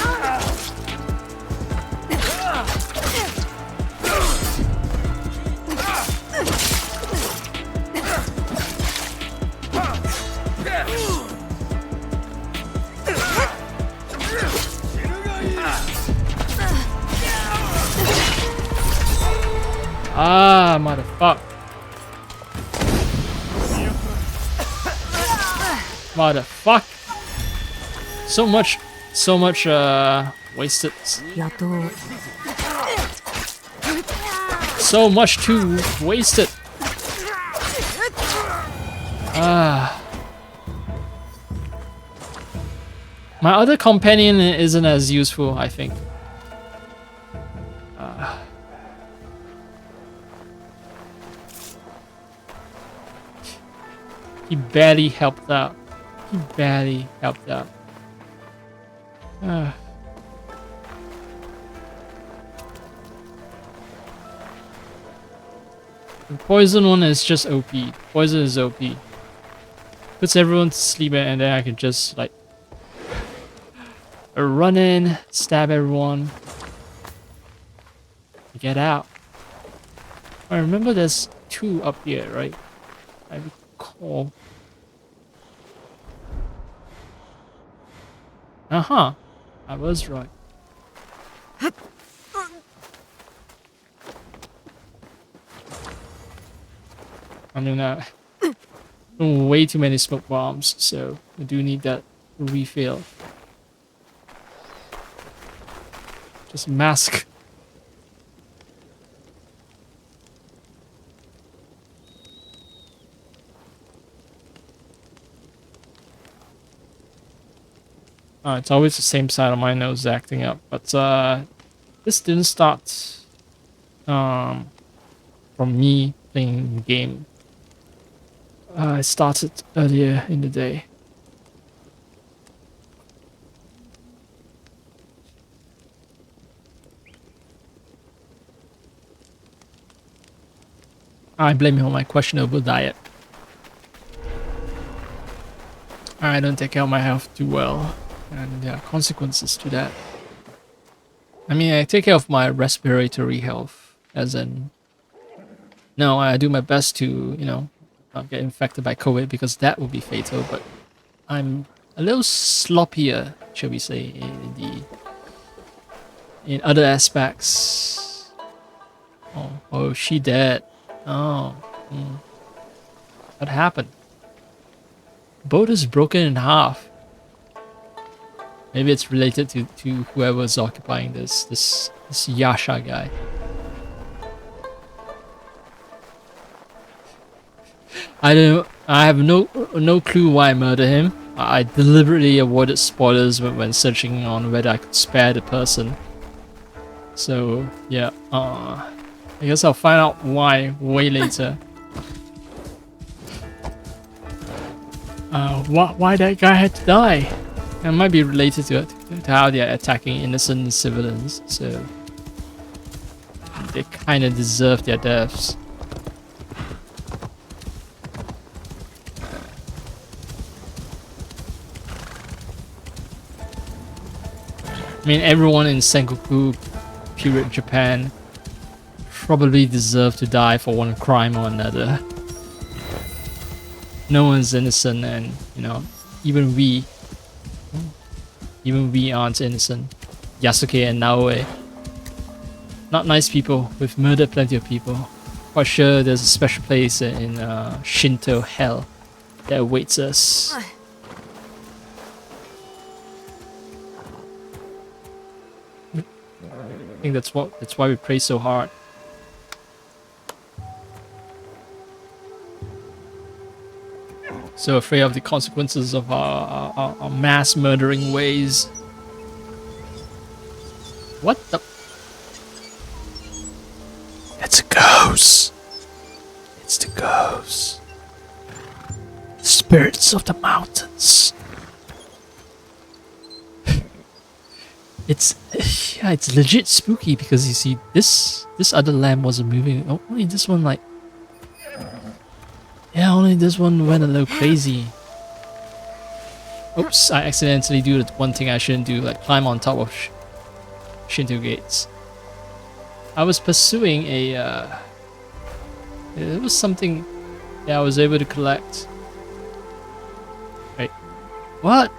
Ah, motherfucker. Motherfuck. So much wasted. 野党 So much too wasted. Ah. My other companion isn't as useful, I think. He barely helped out. He barely helped out. Ah. The poison one is just OP. Poison is OP. Puts everyone to sleep and then I can just like run in, stab everyone, get out. I remember there's 2 up here, right? I recall. Uh-huh. I was right. I mean, way too many smoke bombs, so I do need that refill. Just mask. It's always the same side of my nose acting up, but this didn't start from me playing the game. It started earlier in the day. I blame it on my questionable diet. I don't take care of my health too well, and there are consequences to that. I mean, I take care of my respiratory health, as in, no, I do my best to, you know, not get infected by COVID because that would be fatal, but I'm a little sloppier, shall we say, in other aspects. Oh, she dead. Oh, what happened? Boat is broken in half. Maybe it's related to whoever's occupying this Yasha guy. I have no clue why I murdered him. I deliberately avoided spoilers when searching on whether I could spare the person. So yeah, I guess I'll find out why way later. Why that guy had to die? It might be related to how they're attacking innocent civilians, so they kind of deserve their deaths. I mean, everyone in Sengoku period Japan probably deserved to die for one crime or another. No one's innocent, and you know, even we aren't innocent. Yasuke and Naoe, not nice people. We've murdered plenty of people. Quite sure there's a special place in Shinto hell that awaits us. I think that's why we pray so hard. So afraid of the consequences of our mass murdering ways. What the? It's a ghost. It's the ghost. Spirits of the mountains. It's legit spooky because you see this other lamp wasn't moving. Only this one like. Yeah, only this one went a little crazy. Oops, I accidentally do the one thing I shouldn't do, like climb on top of Shinto gates. I was pursuing a, it was something, yeah, I was able to collect. Wait, what?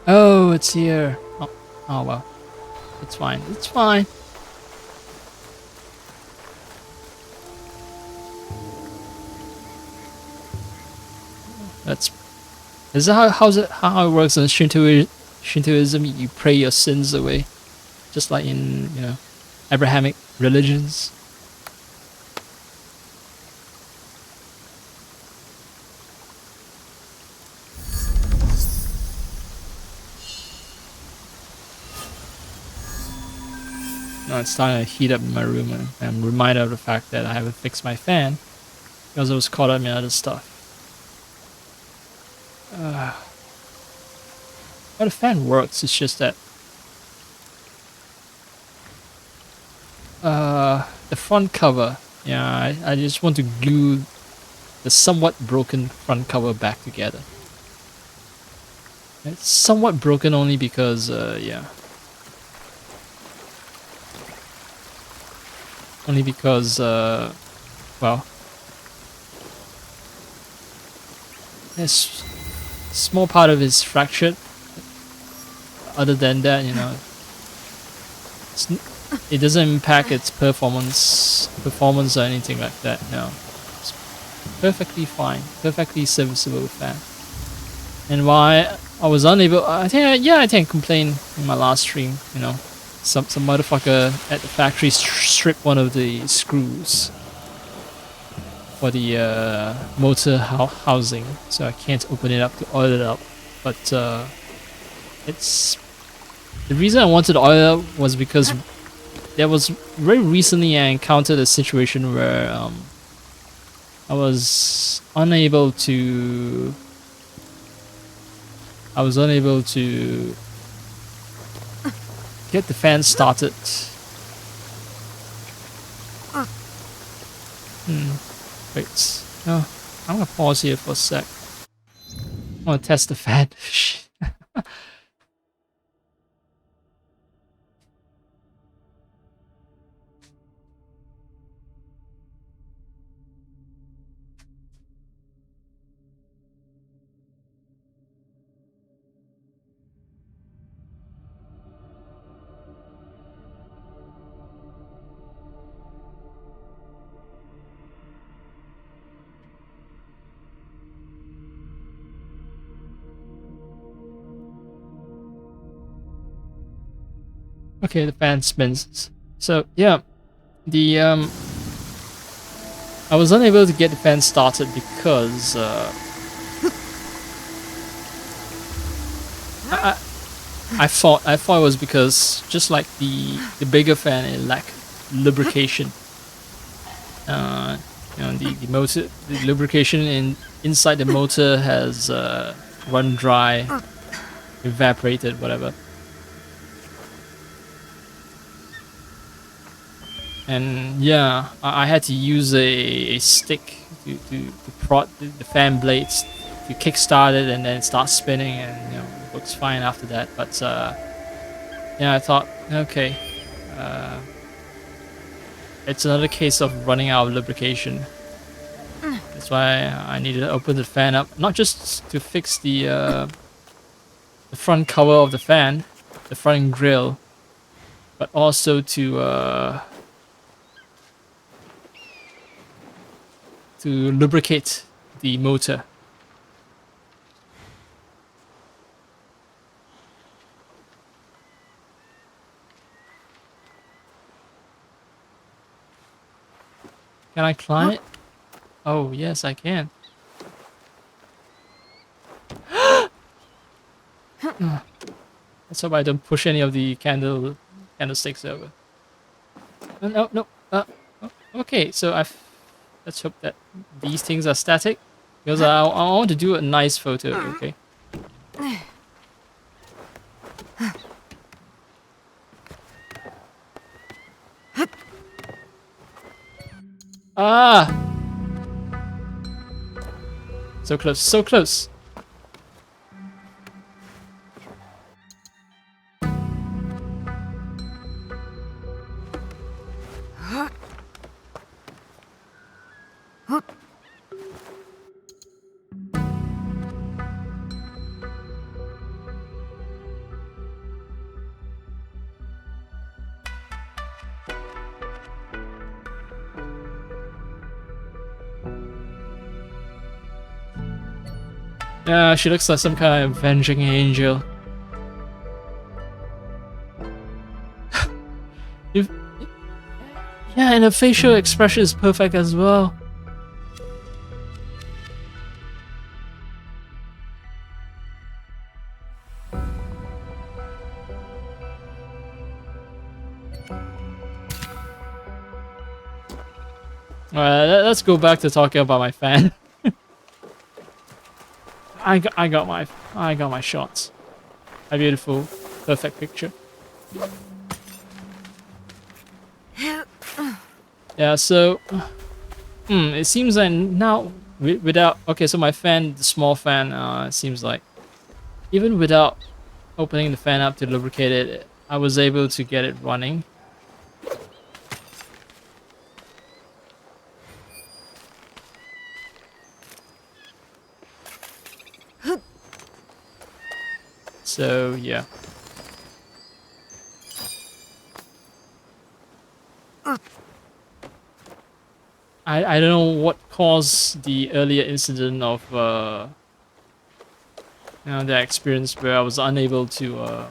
Oh, it's here. Oh well, it's fine, it's fine. That's is that how it works in Shintoism? You pray your sins away, just like in Abrahamic religions. No, it's starting to heat up in my room, and I'm reminded of the fact that I haven't fixed my fan because I was caught up in other stuff. Well, the fan works. It's just that the front cover. Yeah, I just want to glue the somewhat broken front cover back together. It's somewhat broken only because yeah. Only because well, a small part of it is fractured. Other than that, it doesn't impact its performance or anything like that. No, it's perfectly fine, perfectly serviceable fan. And why I was unable, I think I complained in my last stream. Some motherfucker at the factory stripped one of the screws for the motor housing, so I can't open it up to oil it up. But it's the reason I wanted to oil it up was because there was very recently I encountered a situation where I was unable to get the fan started. Wait, no, I'm gonna pause here for a sec. I want to test the fan. Okay, the fan spins. So yeah, the I was unable to get the fan started because I thought it was because just like the bigger fan, it lacked lubrication. The motor, the lubrication inside the motor has run dry, evaporated, whatever. And yeah, I had to use a stick to prod the fan blades to kickstart it, and then it starts spinning, and it works fine after that. But yeah, I thought, okay, it's another case of running out of lubrication. That's why I needed to open the fan up, not just to fix the front cover of the fan, the front grill, but also to lubricate the motor. Can I climb it? Oh, yes, I can. Let's hope I don't push any of the candlesticks over. No, no. Okay, so let's hope that these things are static, because I want to do a nice photo. Okay. Ah! So close, so close. Yeah, she looks like some kind of avenging angel. If, yeah, and her facial expression is perfect as well. Alright, let's go back to talking about my fan. I got my shots. A beautiful, perfect picture. Yeah, so it seems like now without okay, so my fan, the small fan, it seems like even without opening the fan up to lubricate it, I was able to get it running. So yeah. I don't know what caused the earlier incident of that experience where I was unable to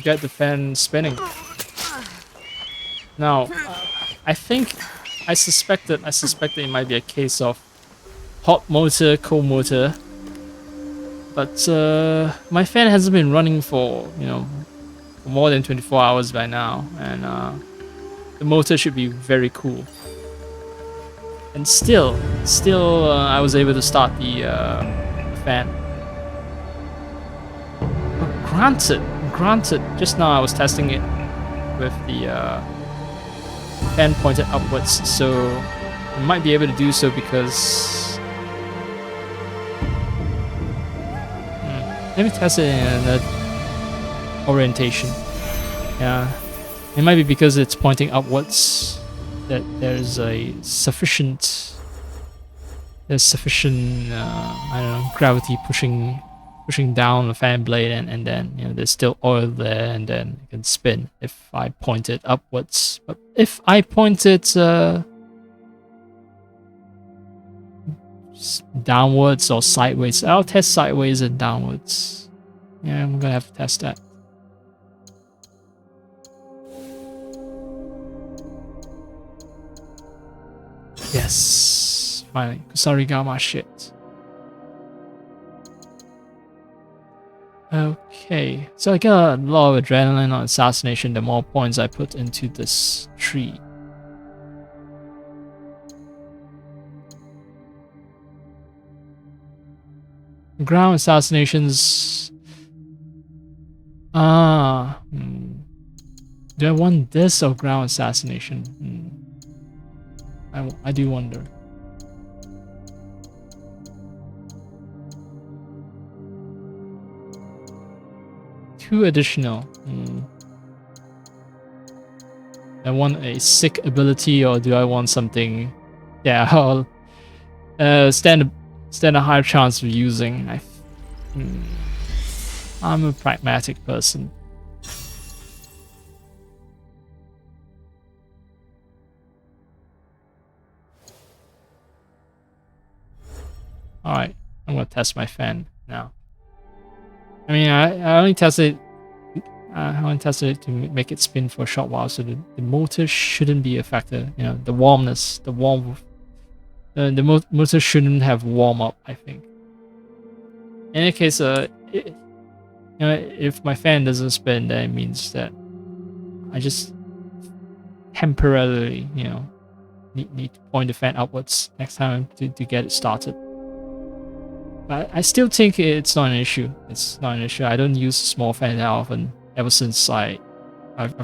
get the fan spinning. Now, I think I suspected it might be a case of hot motor, cold motor. But my fan hasn't been running for for more than 24 hours by now, and the motor should be very cool. And still, I was able to start the fan. But granted, just now I was testing it with the fan pointed upwards, so I might be able to do so because. Let me test it in another orientation. Yeah, it might be because it's pointing upwards that there's sufficient I don't know, gravity pushing down the fan blade, and then there's still oil there, and then it can spin if I point it upwards. But if I point it downwards or sideways, I'll test sideways and downwards. Yeah, I'm gonna have to test that. Yes, finally, Kusarigama shit. Okay, so I got a lot of adrenaline on assassination the more points I put into this tree. Ground assassinations. Do I want this or ground assassination? I do wonder. Two additional. I want a sick ability, or do I want something? Yeah, I'll stand a higher chance of using. I'm a pragmatic person. Alright, I'm gonna test my fan now. I mean, I only tested it to make it spin for a short while, so the motor shouldn't be a factor. The warmness, the motor shouldn't have warm up, I think. In any case, if my fan doesn't spin, then it means that I just temporarily, need to point the fan upwards next time to get it started. But I still think it's not an issue. It's not an issue. I don't use small fan that often. Ever since I've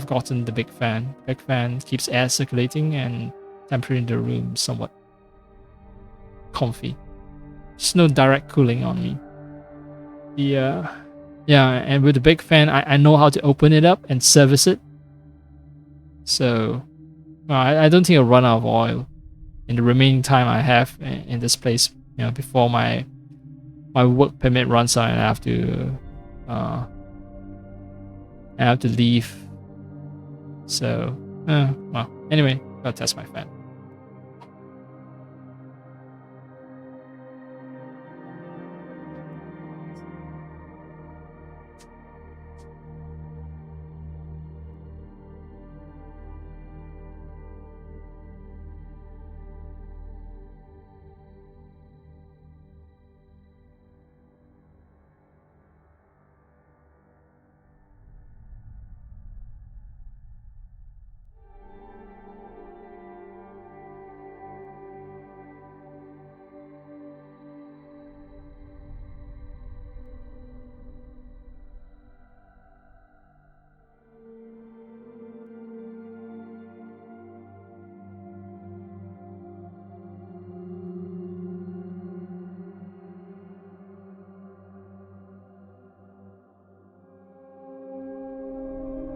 gotten the big fan. Big fan keeps air circulating and temperature in the room somewhat comfy. Just no direct cooling on me. Yeah, and with the big fan, I know how to open it up and service it. So, I don't think I'll run out of oil in the remaining time I have in this place. Before my work permit runs out and I have to leave. So, well, anyway, I'll test my fan.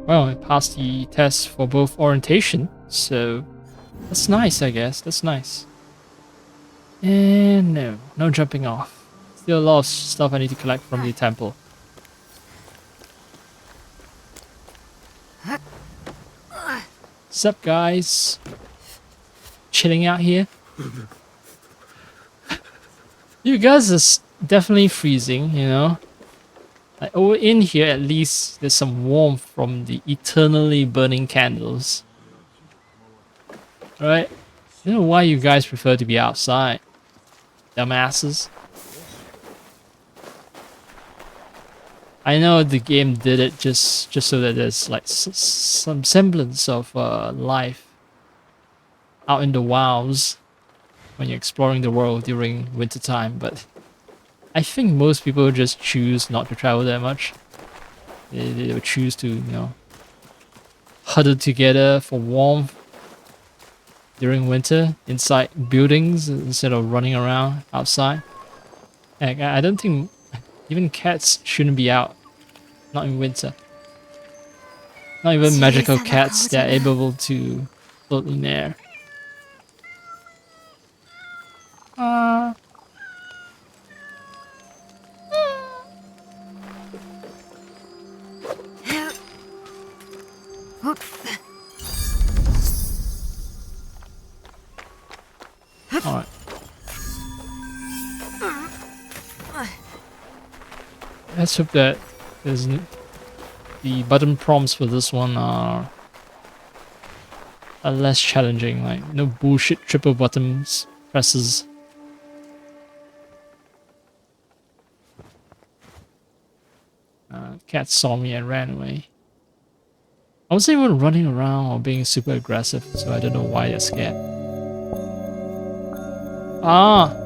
Well, I passed the test for both orientation, so that's nice, I guess. That's nice. And no jumping off. Still a lot of stuff I need to collect from the temple. Sup, guys? Chilling out here? You guys are definitely freezing, you know? Like over in here, at least there's some warmth from the eternally burning candles. Alright? I don't know why you guys prefer to be outside. Dumbasses. I know the game did it just so that there's like some semblance of life out in the wilds when you're exploring the world during winter time, but I think most people just choose not to travel that much. They would choose to, you know, huddle together for warmth during winter inside buildings instead of running around outside. Heck, I don't think even cats shouldn't be out, not in winter. Not even magical cats that are able to float in air. Alright. Let's hope that the button prompts for this one are less challenging, like no bullshit triple buttons presses. Cat saw me and ran away. I wasn't even running around or being super aggressive, so I don't know why they're scared. Ah!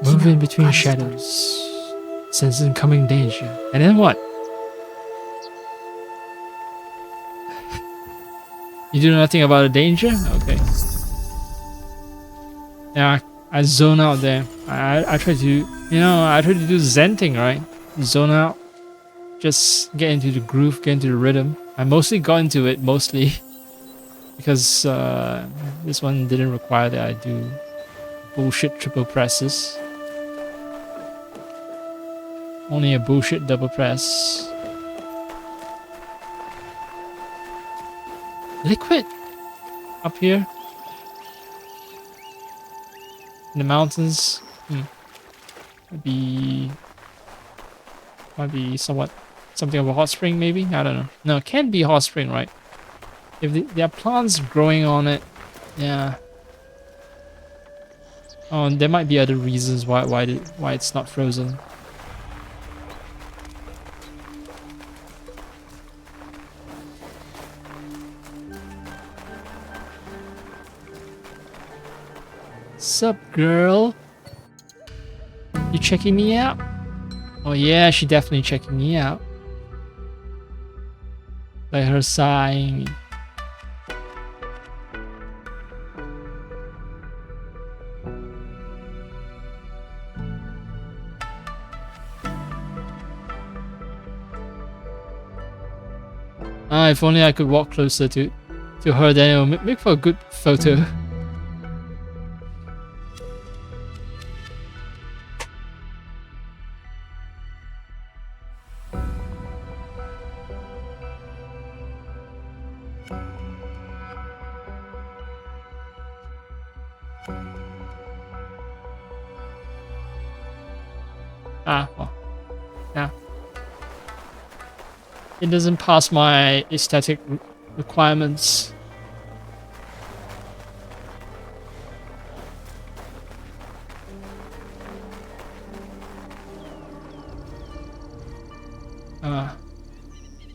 Moving between shadows, sensing coming danger. And then what? You do nothing about the danger? Okay. Yeah, I zone out there. I try to, you know, I try to do Zen thing, right? Zone out. Just get into the groove, get into the rhythm. I mostly got into it, mostly. Because this one didn't require that I do bullshit triple presses. Only a bullshit double press. Liquid up here in the mountains. Might be somewhat something of a hot spring, maybe. I don't know. No, it can't be a hot spring, right? If there are plants growing on it, yeah. Oh, there might be other reasons why it's not frozen. Sup, girl? You checking me out? Oh yeah, she definitely checking me out. By her sighing. Ah, if only I could walk closer to her, then it will make for a good photo. Ah, well, yeah. It doesn't pass my aesthetic requirements.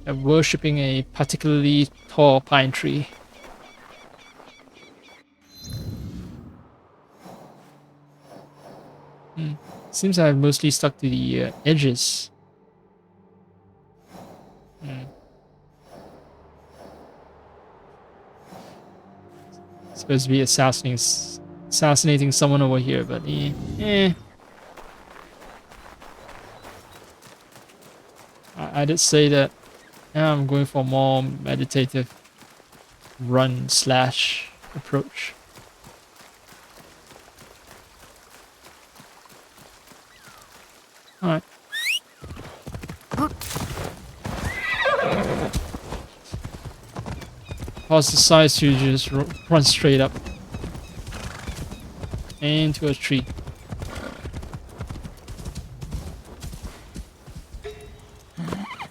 Worshipping a particularly tall pine tree. Seems I've mostly stuck to the edges. Supposed to be assassinating someone over here, but I did say that. Yeah, I'm going for a more meditative run slash approach. Alright. Pause the size to just run straight up into a tree.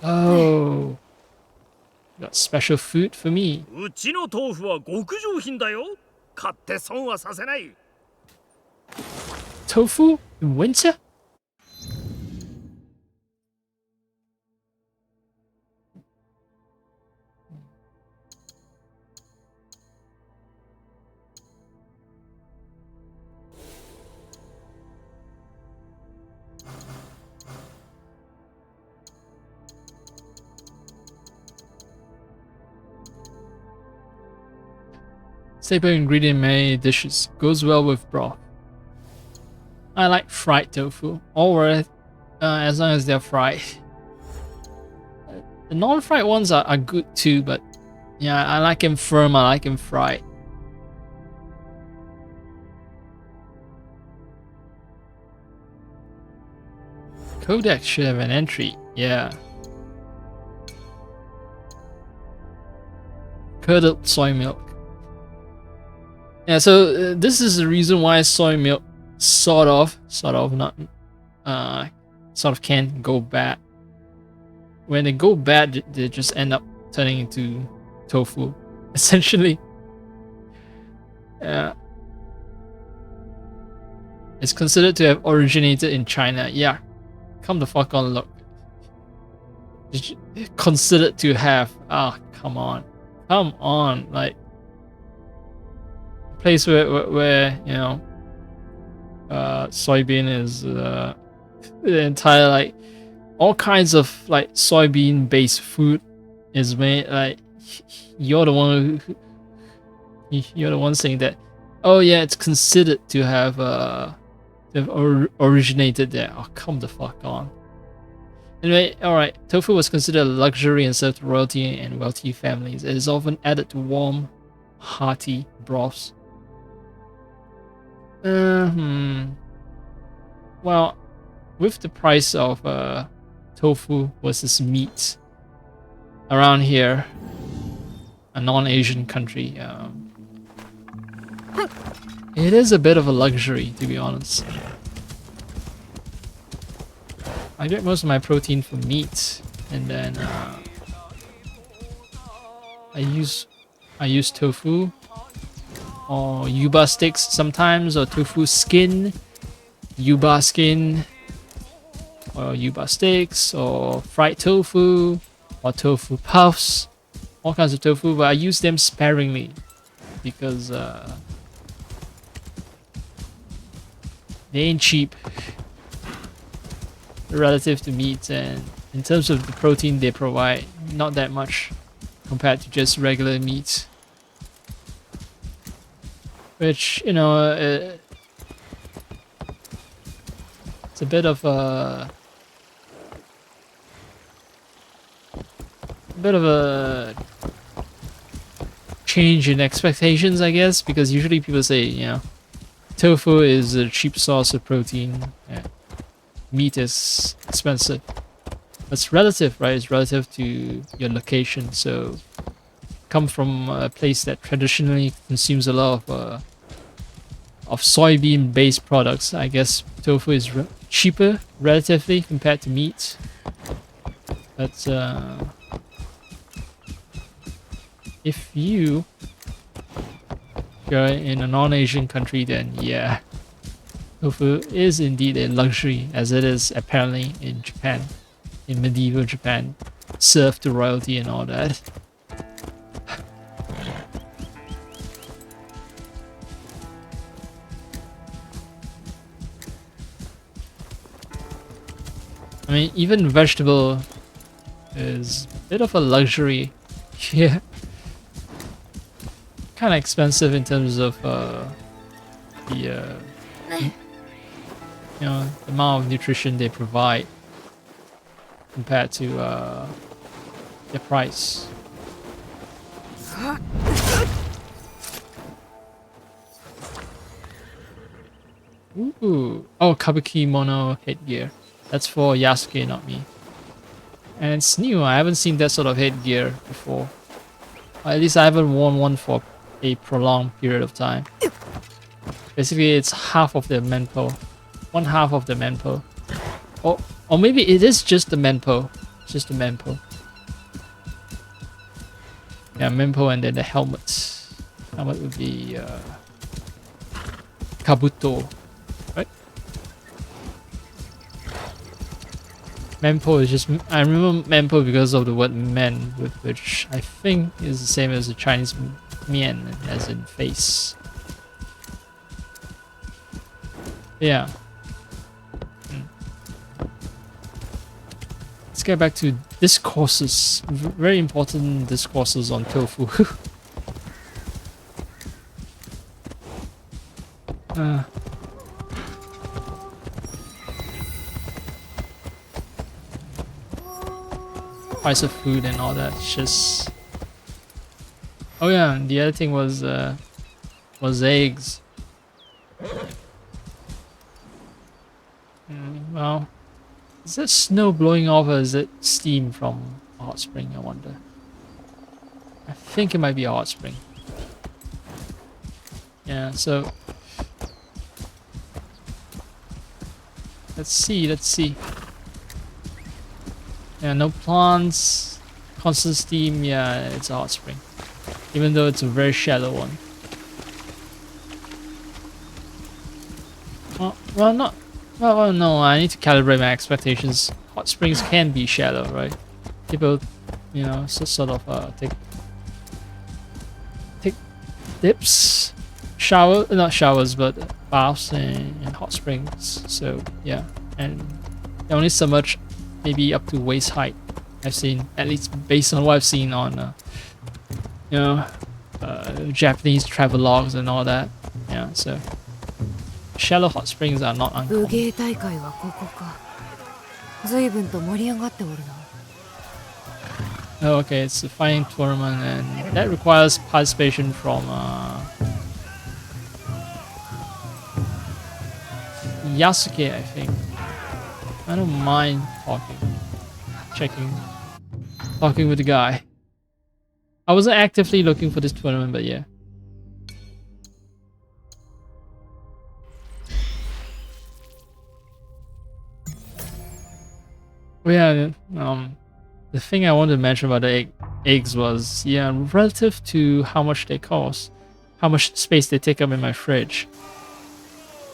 Oh, got special food for me. Tofu in winter? Staple ingredient in many dishes. Goes well with broth. I like fried tofu. Or as long as they're fried. The non-fried ones are good too, but yeah, I like them firm, I like them fried. Codex should have an entry, yeah. Curdled soy milk. Yeah, so this is the reason why soy milk sort of can go bad. When they go bad, they just end up turning into tofu, essentially. It's considered to have originated in China. Yeah, come the fuck on, look. Considered to have. Ah, come on, like. Place where you know soybean is the entire, like, all kinds of like soybean based food is made, like you're the one saying that, oh yeah, it's considered to have originated there. Oh, come the fuck on. Anyway, alright, tofu was considered a luxury and served to royalty and wealthy families. It is often added to warm, hearty broths. Well, with the price of tofu versus meat around here, a non-Asian country, it is a bit of a luxury, to be honest. I get most of my protein from meat, and then I use tofu or yuba sticks sometimes, or tofu skin, yuba skin, or yuba sticks, or fried tofu, or tofu puffs, all kinds of tofu, but I use them sparingly because they ain't cheap. relative to meat, and in terms of the protein they provide, not that much compared to just regular meat. Which, you know, it's a bit of a change in expectations, I guess, because usually people say, you know, tofu is a cheap source of protein, and meat is expensive. It's relative, right? It's relative to your location. So, come from a place that traditionally consumes a lot of soybean-based products, I guess tofu is cheaper relatively compared to meat. But if you're in a non-Asian country, then yeah, tofu is indeed a luxury, as it is apparently in Japan, in medieval Japan, served to royalty and all that. I mean, even vegetable is a bit of a luxury here. Kind of expensive in terms of the you know, the amount of nutrition they provide compared to the price. Ooh, oh, kabuki mono headgear. That's for Yasuke, not me. And it's new. I haven't seen that sort of headgear before. Or at least I haven't worn one for a prolonged period of time. Basically, it's half of the menpo. One half of the menpo. Or maybe it is just the menpo. Just the menpo. Yeah, menpo and then the helmet. Helmet would be kabuto. Right? Menpo is just... I remember menpo because of the word men, which I think is the same as the Chinese mian, as in face. Yeah. Let's get back to discourses. Very important discourses on tofu. Price of food and all that. It's just... Oh yeah, the other thing was eggs. Well, is that snow blowing off or is it steam from a hot spring, I wonder? I think it might be a hot spring. Yeah, so... Let's see. Yeah, no plants, constant steam, yeah, it's a hot spring. Even though it's a very shallow one. Well, no, I need to calibrate my expectations. Hot springs can be shallow, right? People, you know, sort of take dips, not showers, but baths in hot springs. So yeah, and only so much, maybe up to waist height. I've seen, at least based on what I've seen on, you know, Japanese travelogues and all that. Yeah, so. Shallow hot springs are not uncommon. Oh, okay, it's a fighting tournament and that requires participation from Yasuke, I think. I don't mind talking with the guy. I wasn't actively looking for this tournament, but yeah. Oh yeah, the thing I wanted to mention about the eggs was, yeah, relative to how much they cost, how much space they take up in my fridge,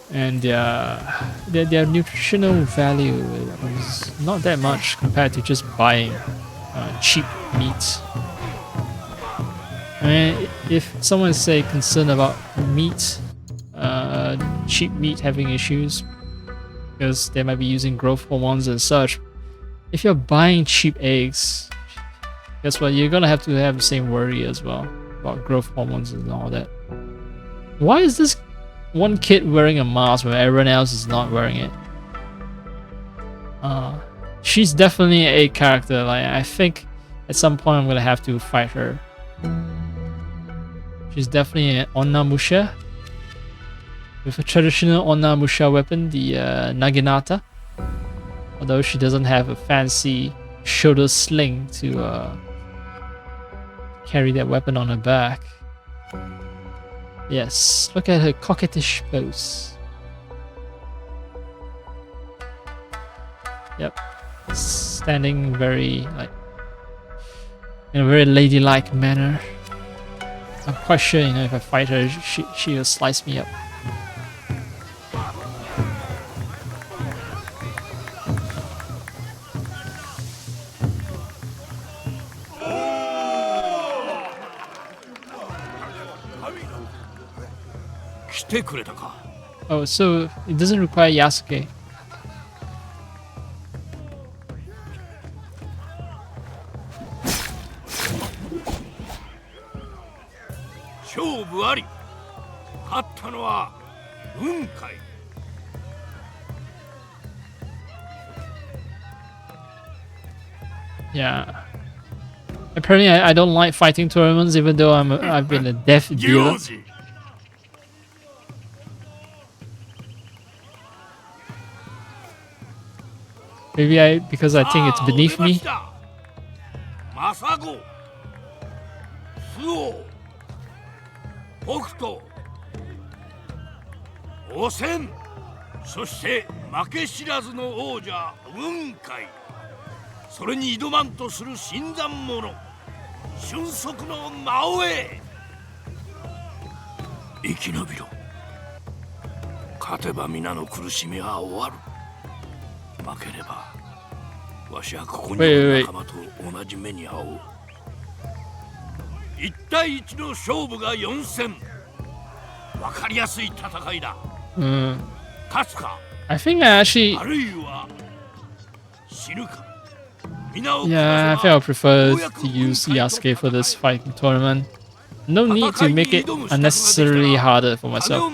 and their nutritional value was not that much compared to just buying cheap meat. I mean, if someone is, say, concerned about meat, cheap meat having issues, because they might be using growth hormones and such. If you're buying cheap eggs, guess what? You're gonna have to have the same worry as well about growth hormones and all that. Why is this one kid wearing a mask when everyone else is not wearing it? She's definitely a character. Like, I think at some point I'm gonna have to fight her. She's definitely an Onnamusha with a traditional Onnamusha weapon, the Naginata. Although she doesn't have a fancy shoulder sling to carry that weapon on her back. Yes, look at her coquettish pose. Yep, standing very like in a very ladylike manner. I'm quite sure, you know, if I fight her, she'll slice me up. Oh, so it doesn't require Yasuke. 勝負あり。勝ったのは運かい。Yeah. Apparently, I don't like fighting tournaments, even though I've been a deaf dealer. Maybe because I think it's beneath me. マサゴ、スオ、北斗、汚染、そして負け知らずの王者雲海。それに挑まんとする新参者、俊足の魔王へ。生き延びろ。勝てば皆の苦しみは終わる。負ければわしはここにいる仲間と同じ目に遭おう。1対1の勝負が4戦。わかりやすい戦いだ。勝つか。I think I actually. あるいは死ぬか。 Yeah, I think I prefer to use Yasuke for this fighting tournament. No need to make it unnecessarily harder for myself.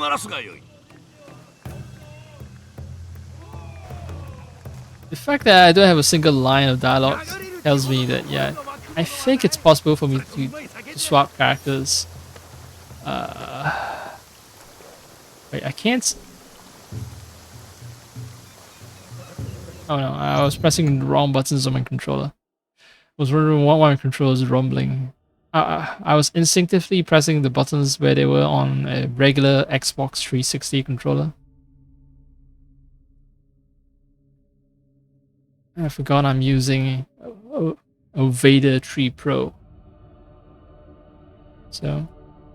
The fact that I don't have a single line of dialogue tells me that, yeah, I think it's possible for me to swap characters. Wait, I can't. Oh no, I was pressing the wrong buttons on my controller. I was wondering why my controller is rumbling. I was instinctively pressing the buttons where they were on a regular Xbox 360 controller. I forgot I'm using a Vader 3 Pro. So,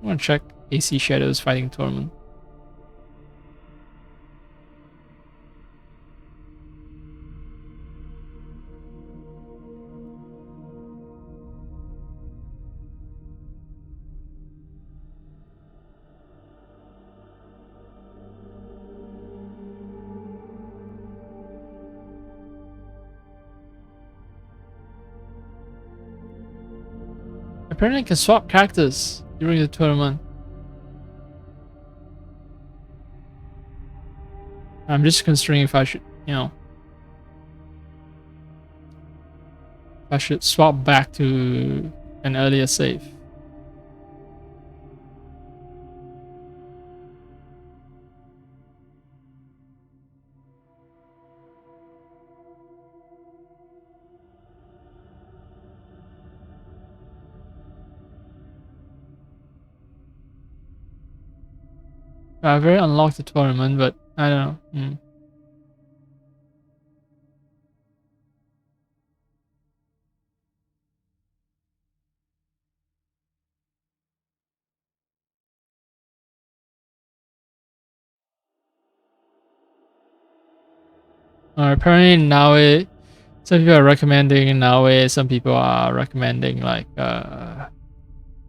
I want to check AC Shadows Fighting Tournament. Apparently I can swap characters during the tournament. I'm just considering if I should, you know, if I should swap back to an earlier save. I very unlocked the tournament, but I don't know. Apparently now some people are recommending Naoe, some people are recommending like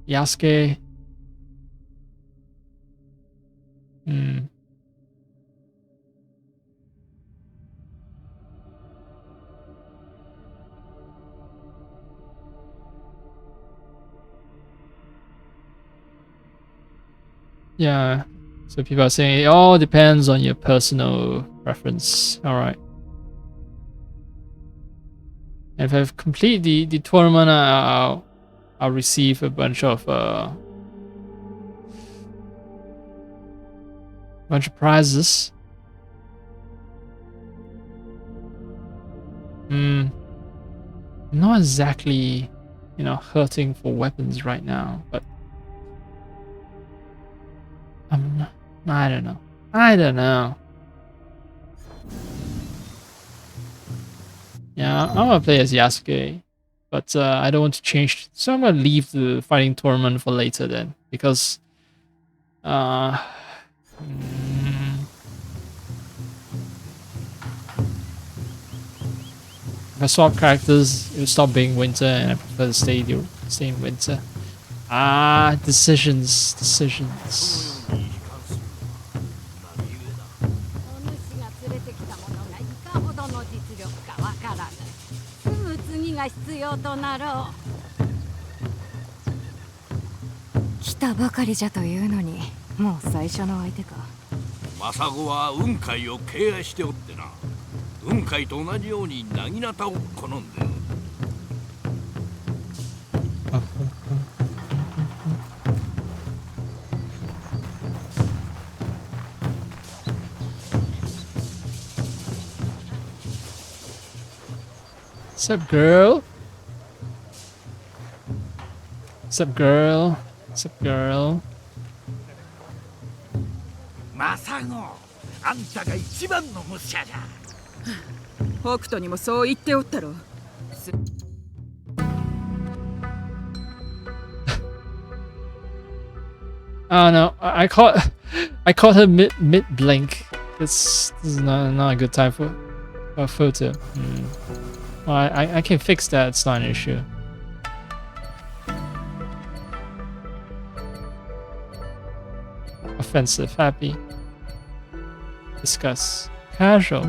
Yasuke. Yeah. So people are saying it all depends on your personal preference. All right. And if I complete the tournament, I'll receive a bunch of prizes. I'm not exactly, hurting for weapons right now, but I don't know. Yeah, I'm gonna play as Yasuke, but I don't want to change. So I'm gonna leave the fighting tournament for later then, because mm, if I swap characters, it will stop being winter, and I prefer to stay in winter. Decisions. そのように悲観するのは何故だ。お主が連れてきたものがいかほどの実力かわからぬ。すぐ次が必要となろう。来たばかりじゃというのに、もう最初の相手か。マサゴは雲海を敬愛しておってな。雲海と同じように薙刀を好んでおる。What's up, girl? What's up, girl? What's up, girl? マサゴ、あんたが一番の武者じゃ。北斗にもそう言っておったろ。Oh no, I caught her mid blink. This is not a good time for a photo. Well, I can fix that. It's not an issue. Offensive, happy. Discuss. Casual.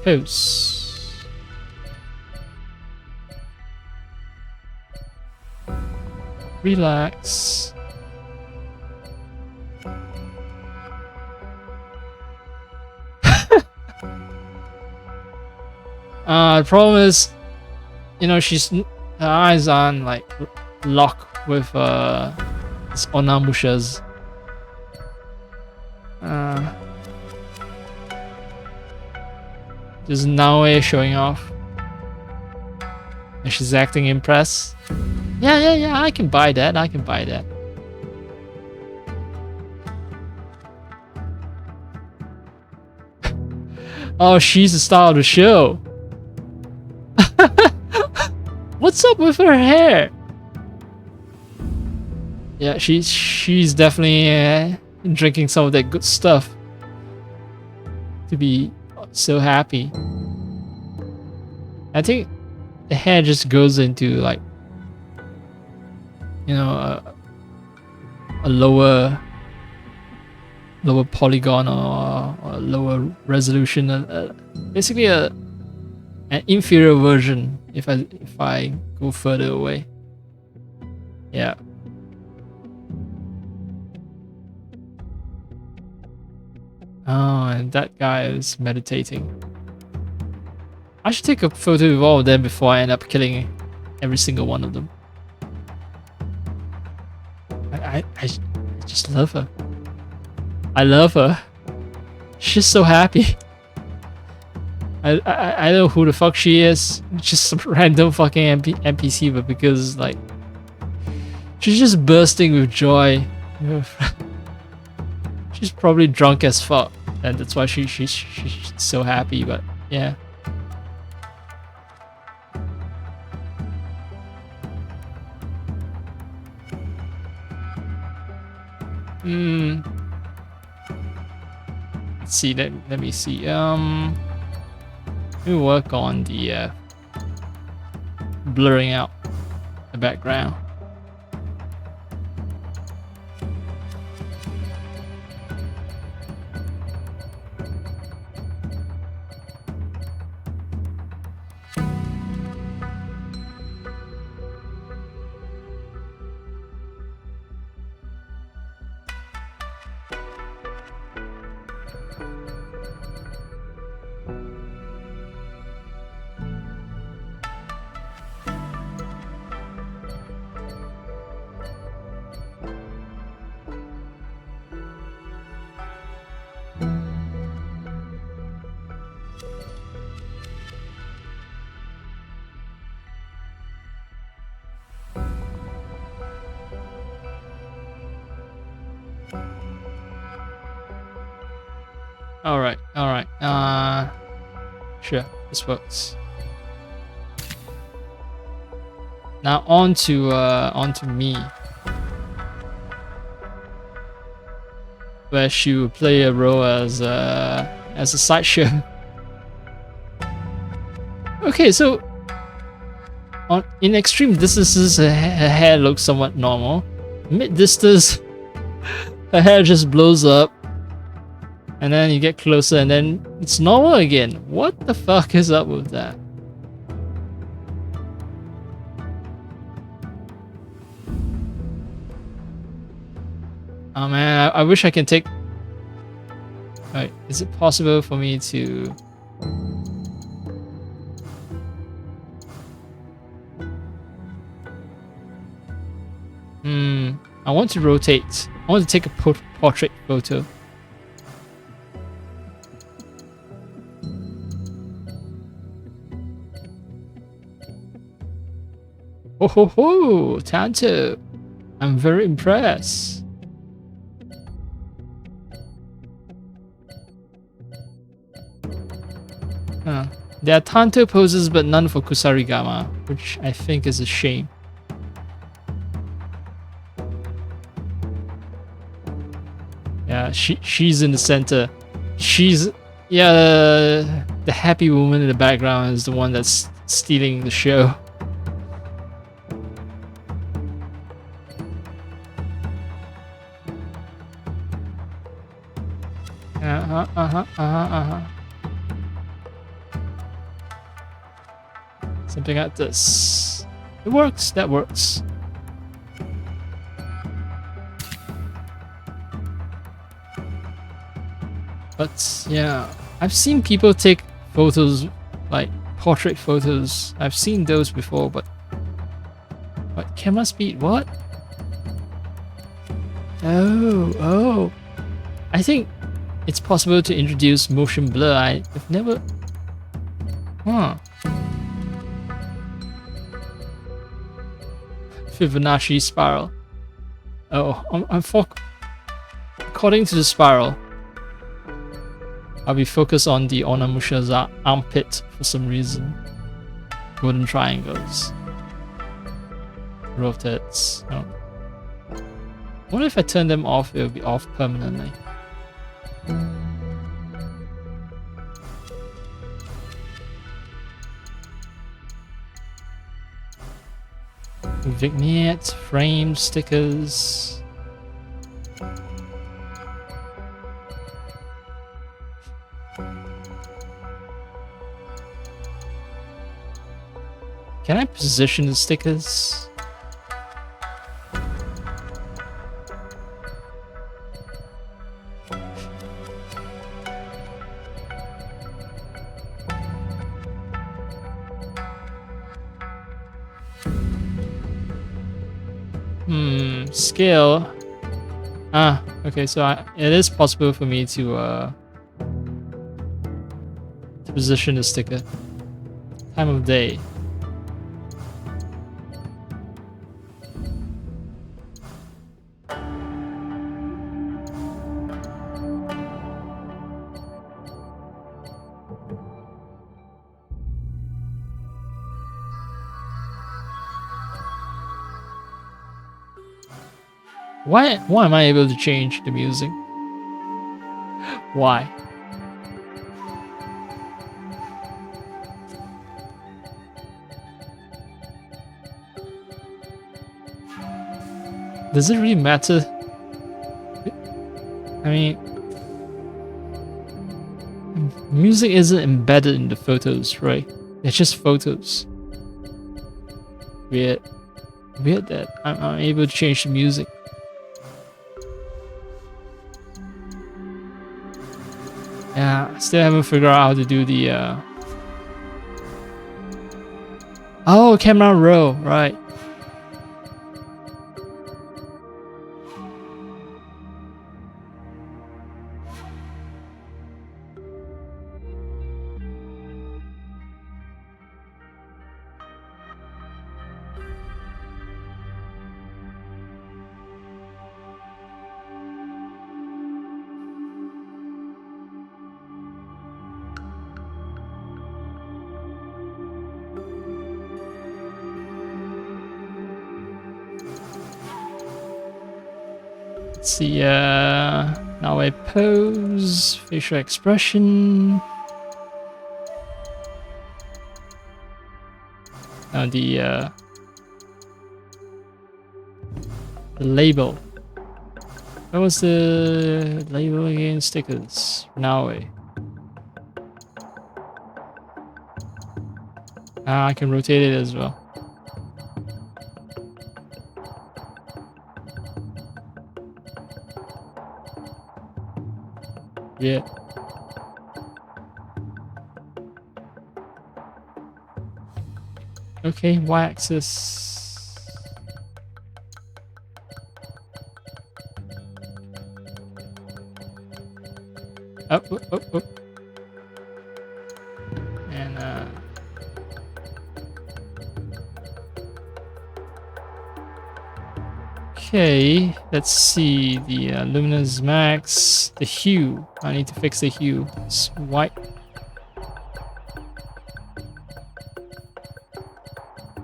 Pose. Relax. The problem is, her eyes aren't like locked with this Onamusha's. There's Naoe showing off. And she's acting impressed. Yeah, I can buy that. Oh, she's the star of the show. What's up with her hair? Yeah, she's definitely drinking some of that good stuff to be so happy. I think the hair just goes into like, a lower polygon or a lower resolution, basically an inferior version if I go further away. Yeah. Oh, and that guy is meditating. I should take a photo of all of them before I end up killing every single one of them. I just love her. I love her. She's so happy. I don't know who the fuck she is. Just some random fucking NPC, but because like she's just bursting with joy. She's probably drunk as fuck, and that's why she's so happy. But yeah. Let's see. Let me see. Let me work on the blurring out the background. Alright, alright. Sure, this works. Now on to me. Where she will play a role as a sideshow. Okay, so in extreme distances her hair looks somewhat normal. Mid distance her hair just blows up. And then you get closer and then it's normal again. What the fuck is up with that? Oh man, I wish I can take... Alright, is it possible for me to... I want to rotate. I want to take a portrait photo. Oh ho ho, Tanto. I'm very impressed. There are Tanto poses but none for Kusarigama, which I think is a shame. Yeah, she's in the center. She's... yeah, the happy woman in the background is the one that's stealing the show. Something like this. It works, that works. But yeah, I've seen people take photos, like portrait photos. I've seen those before, but camera speed, what? Oh. I think it's possible to introduce motion blur. I've never... Fibonacci spiral. Oh, according to the spiral, I'll be focused on the Onamusha's armpit for some reason. Golden triangles. Rotates. Oh. What if I turn them off? It'll be off permanently. Vignette, frame, stickers. Can I position the stickers? Scale. Okay, so it is possible for me to position the sticker. Time of day. Why am I able to change the music? Why? Does it really matter? I mean, music isn't embedded in the photos, right? It's just photos. Weird that I'm able to change the music. Yeah, still haven't figured out how to do the oh, camera roll, right. Let's see, now I pose, facial expression. Now the label. What was the label again? Stickers. Now I can rotate it as well. Yeah. Okay, y-axis. Up, up, up, up. And okay, let's see the luminance max, the hue. I need to fix the hue. It's white.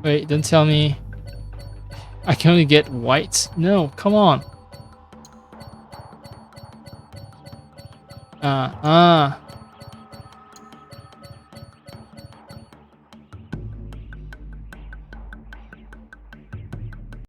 Wait, don't tell me I can only get white. No, come on.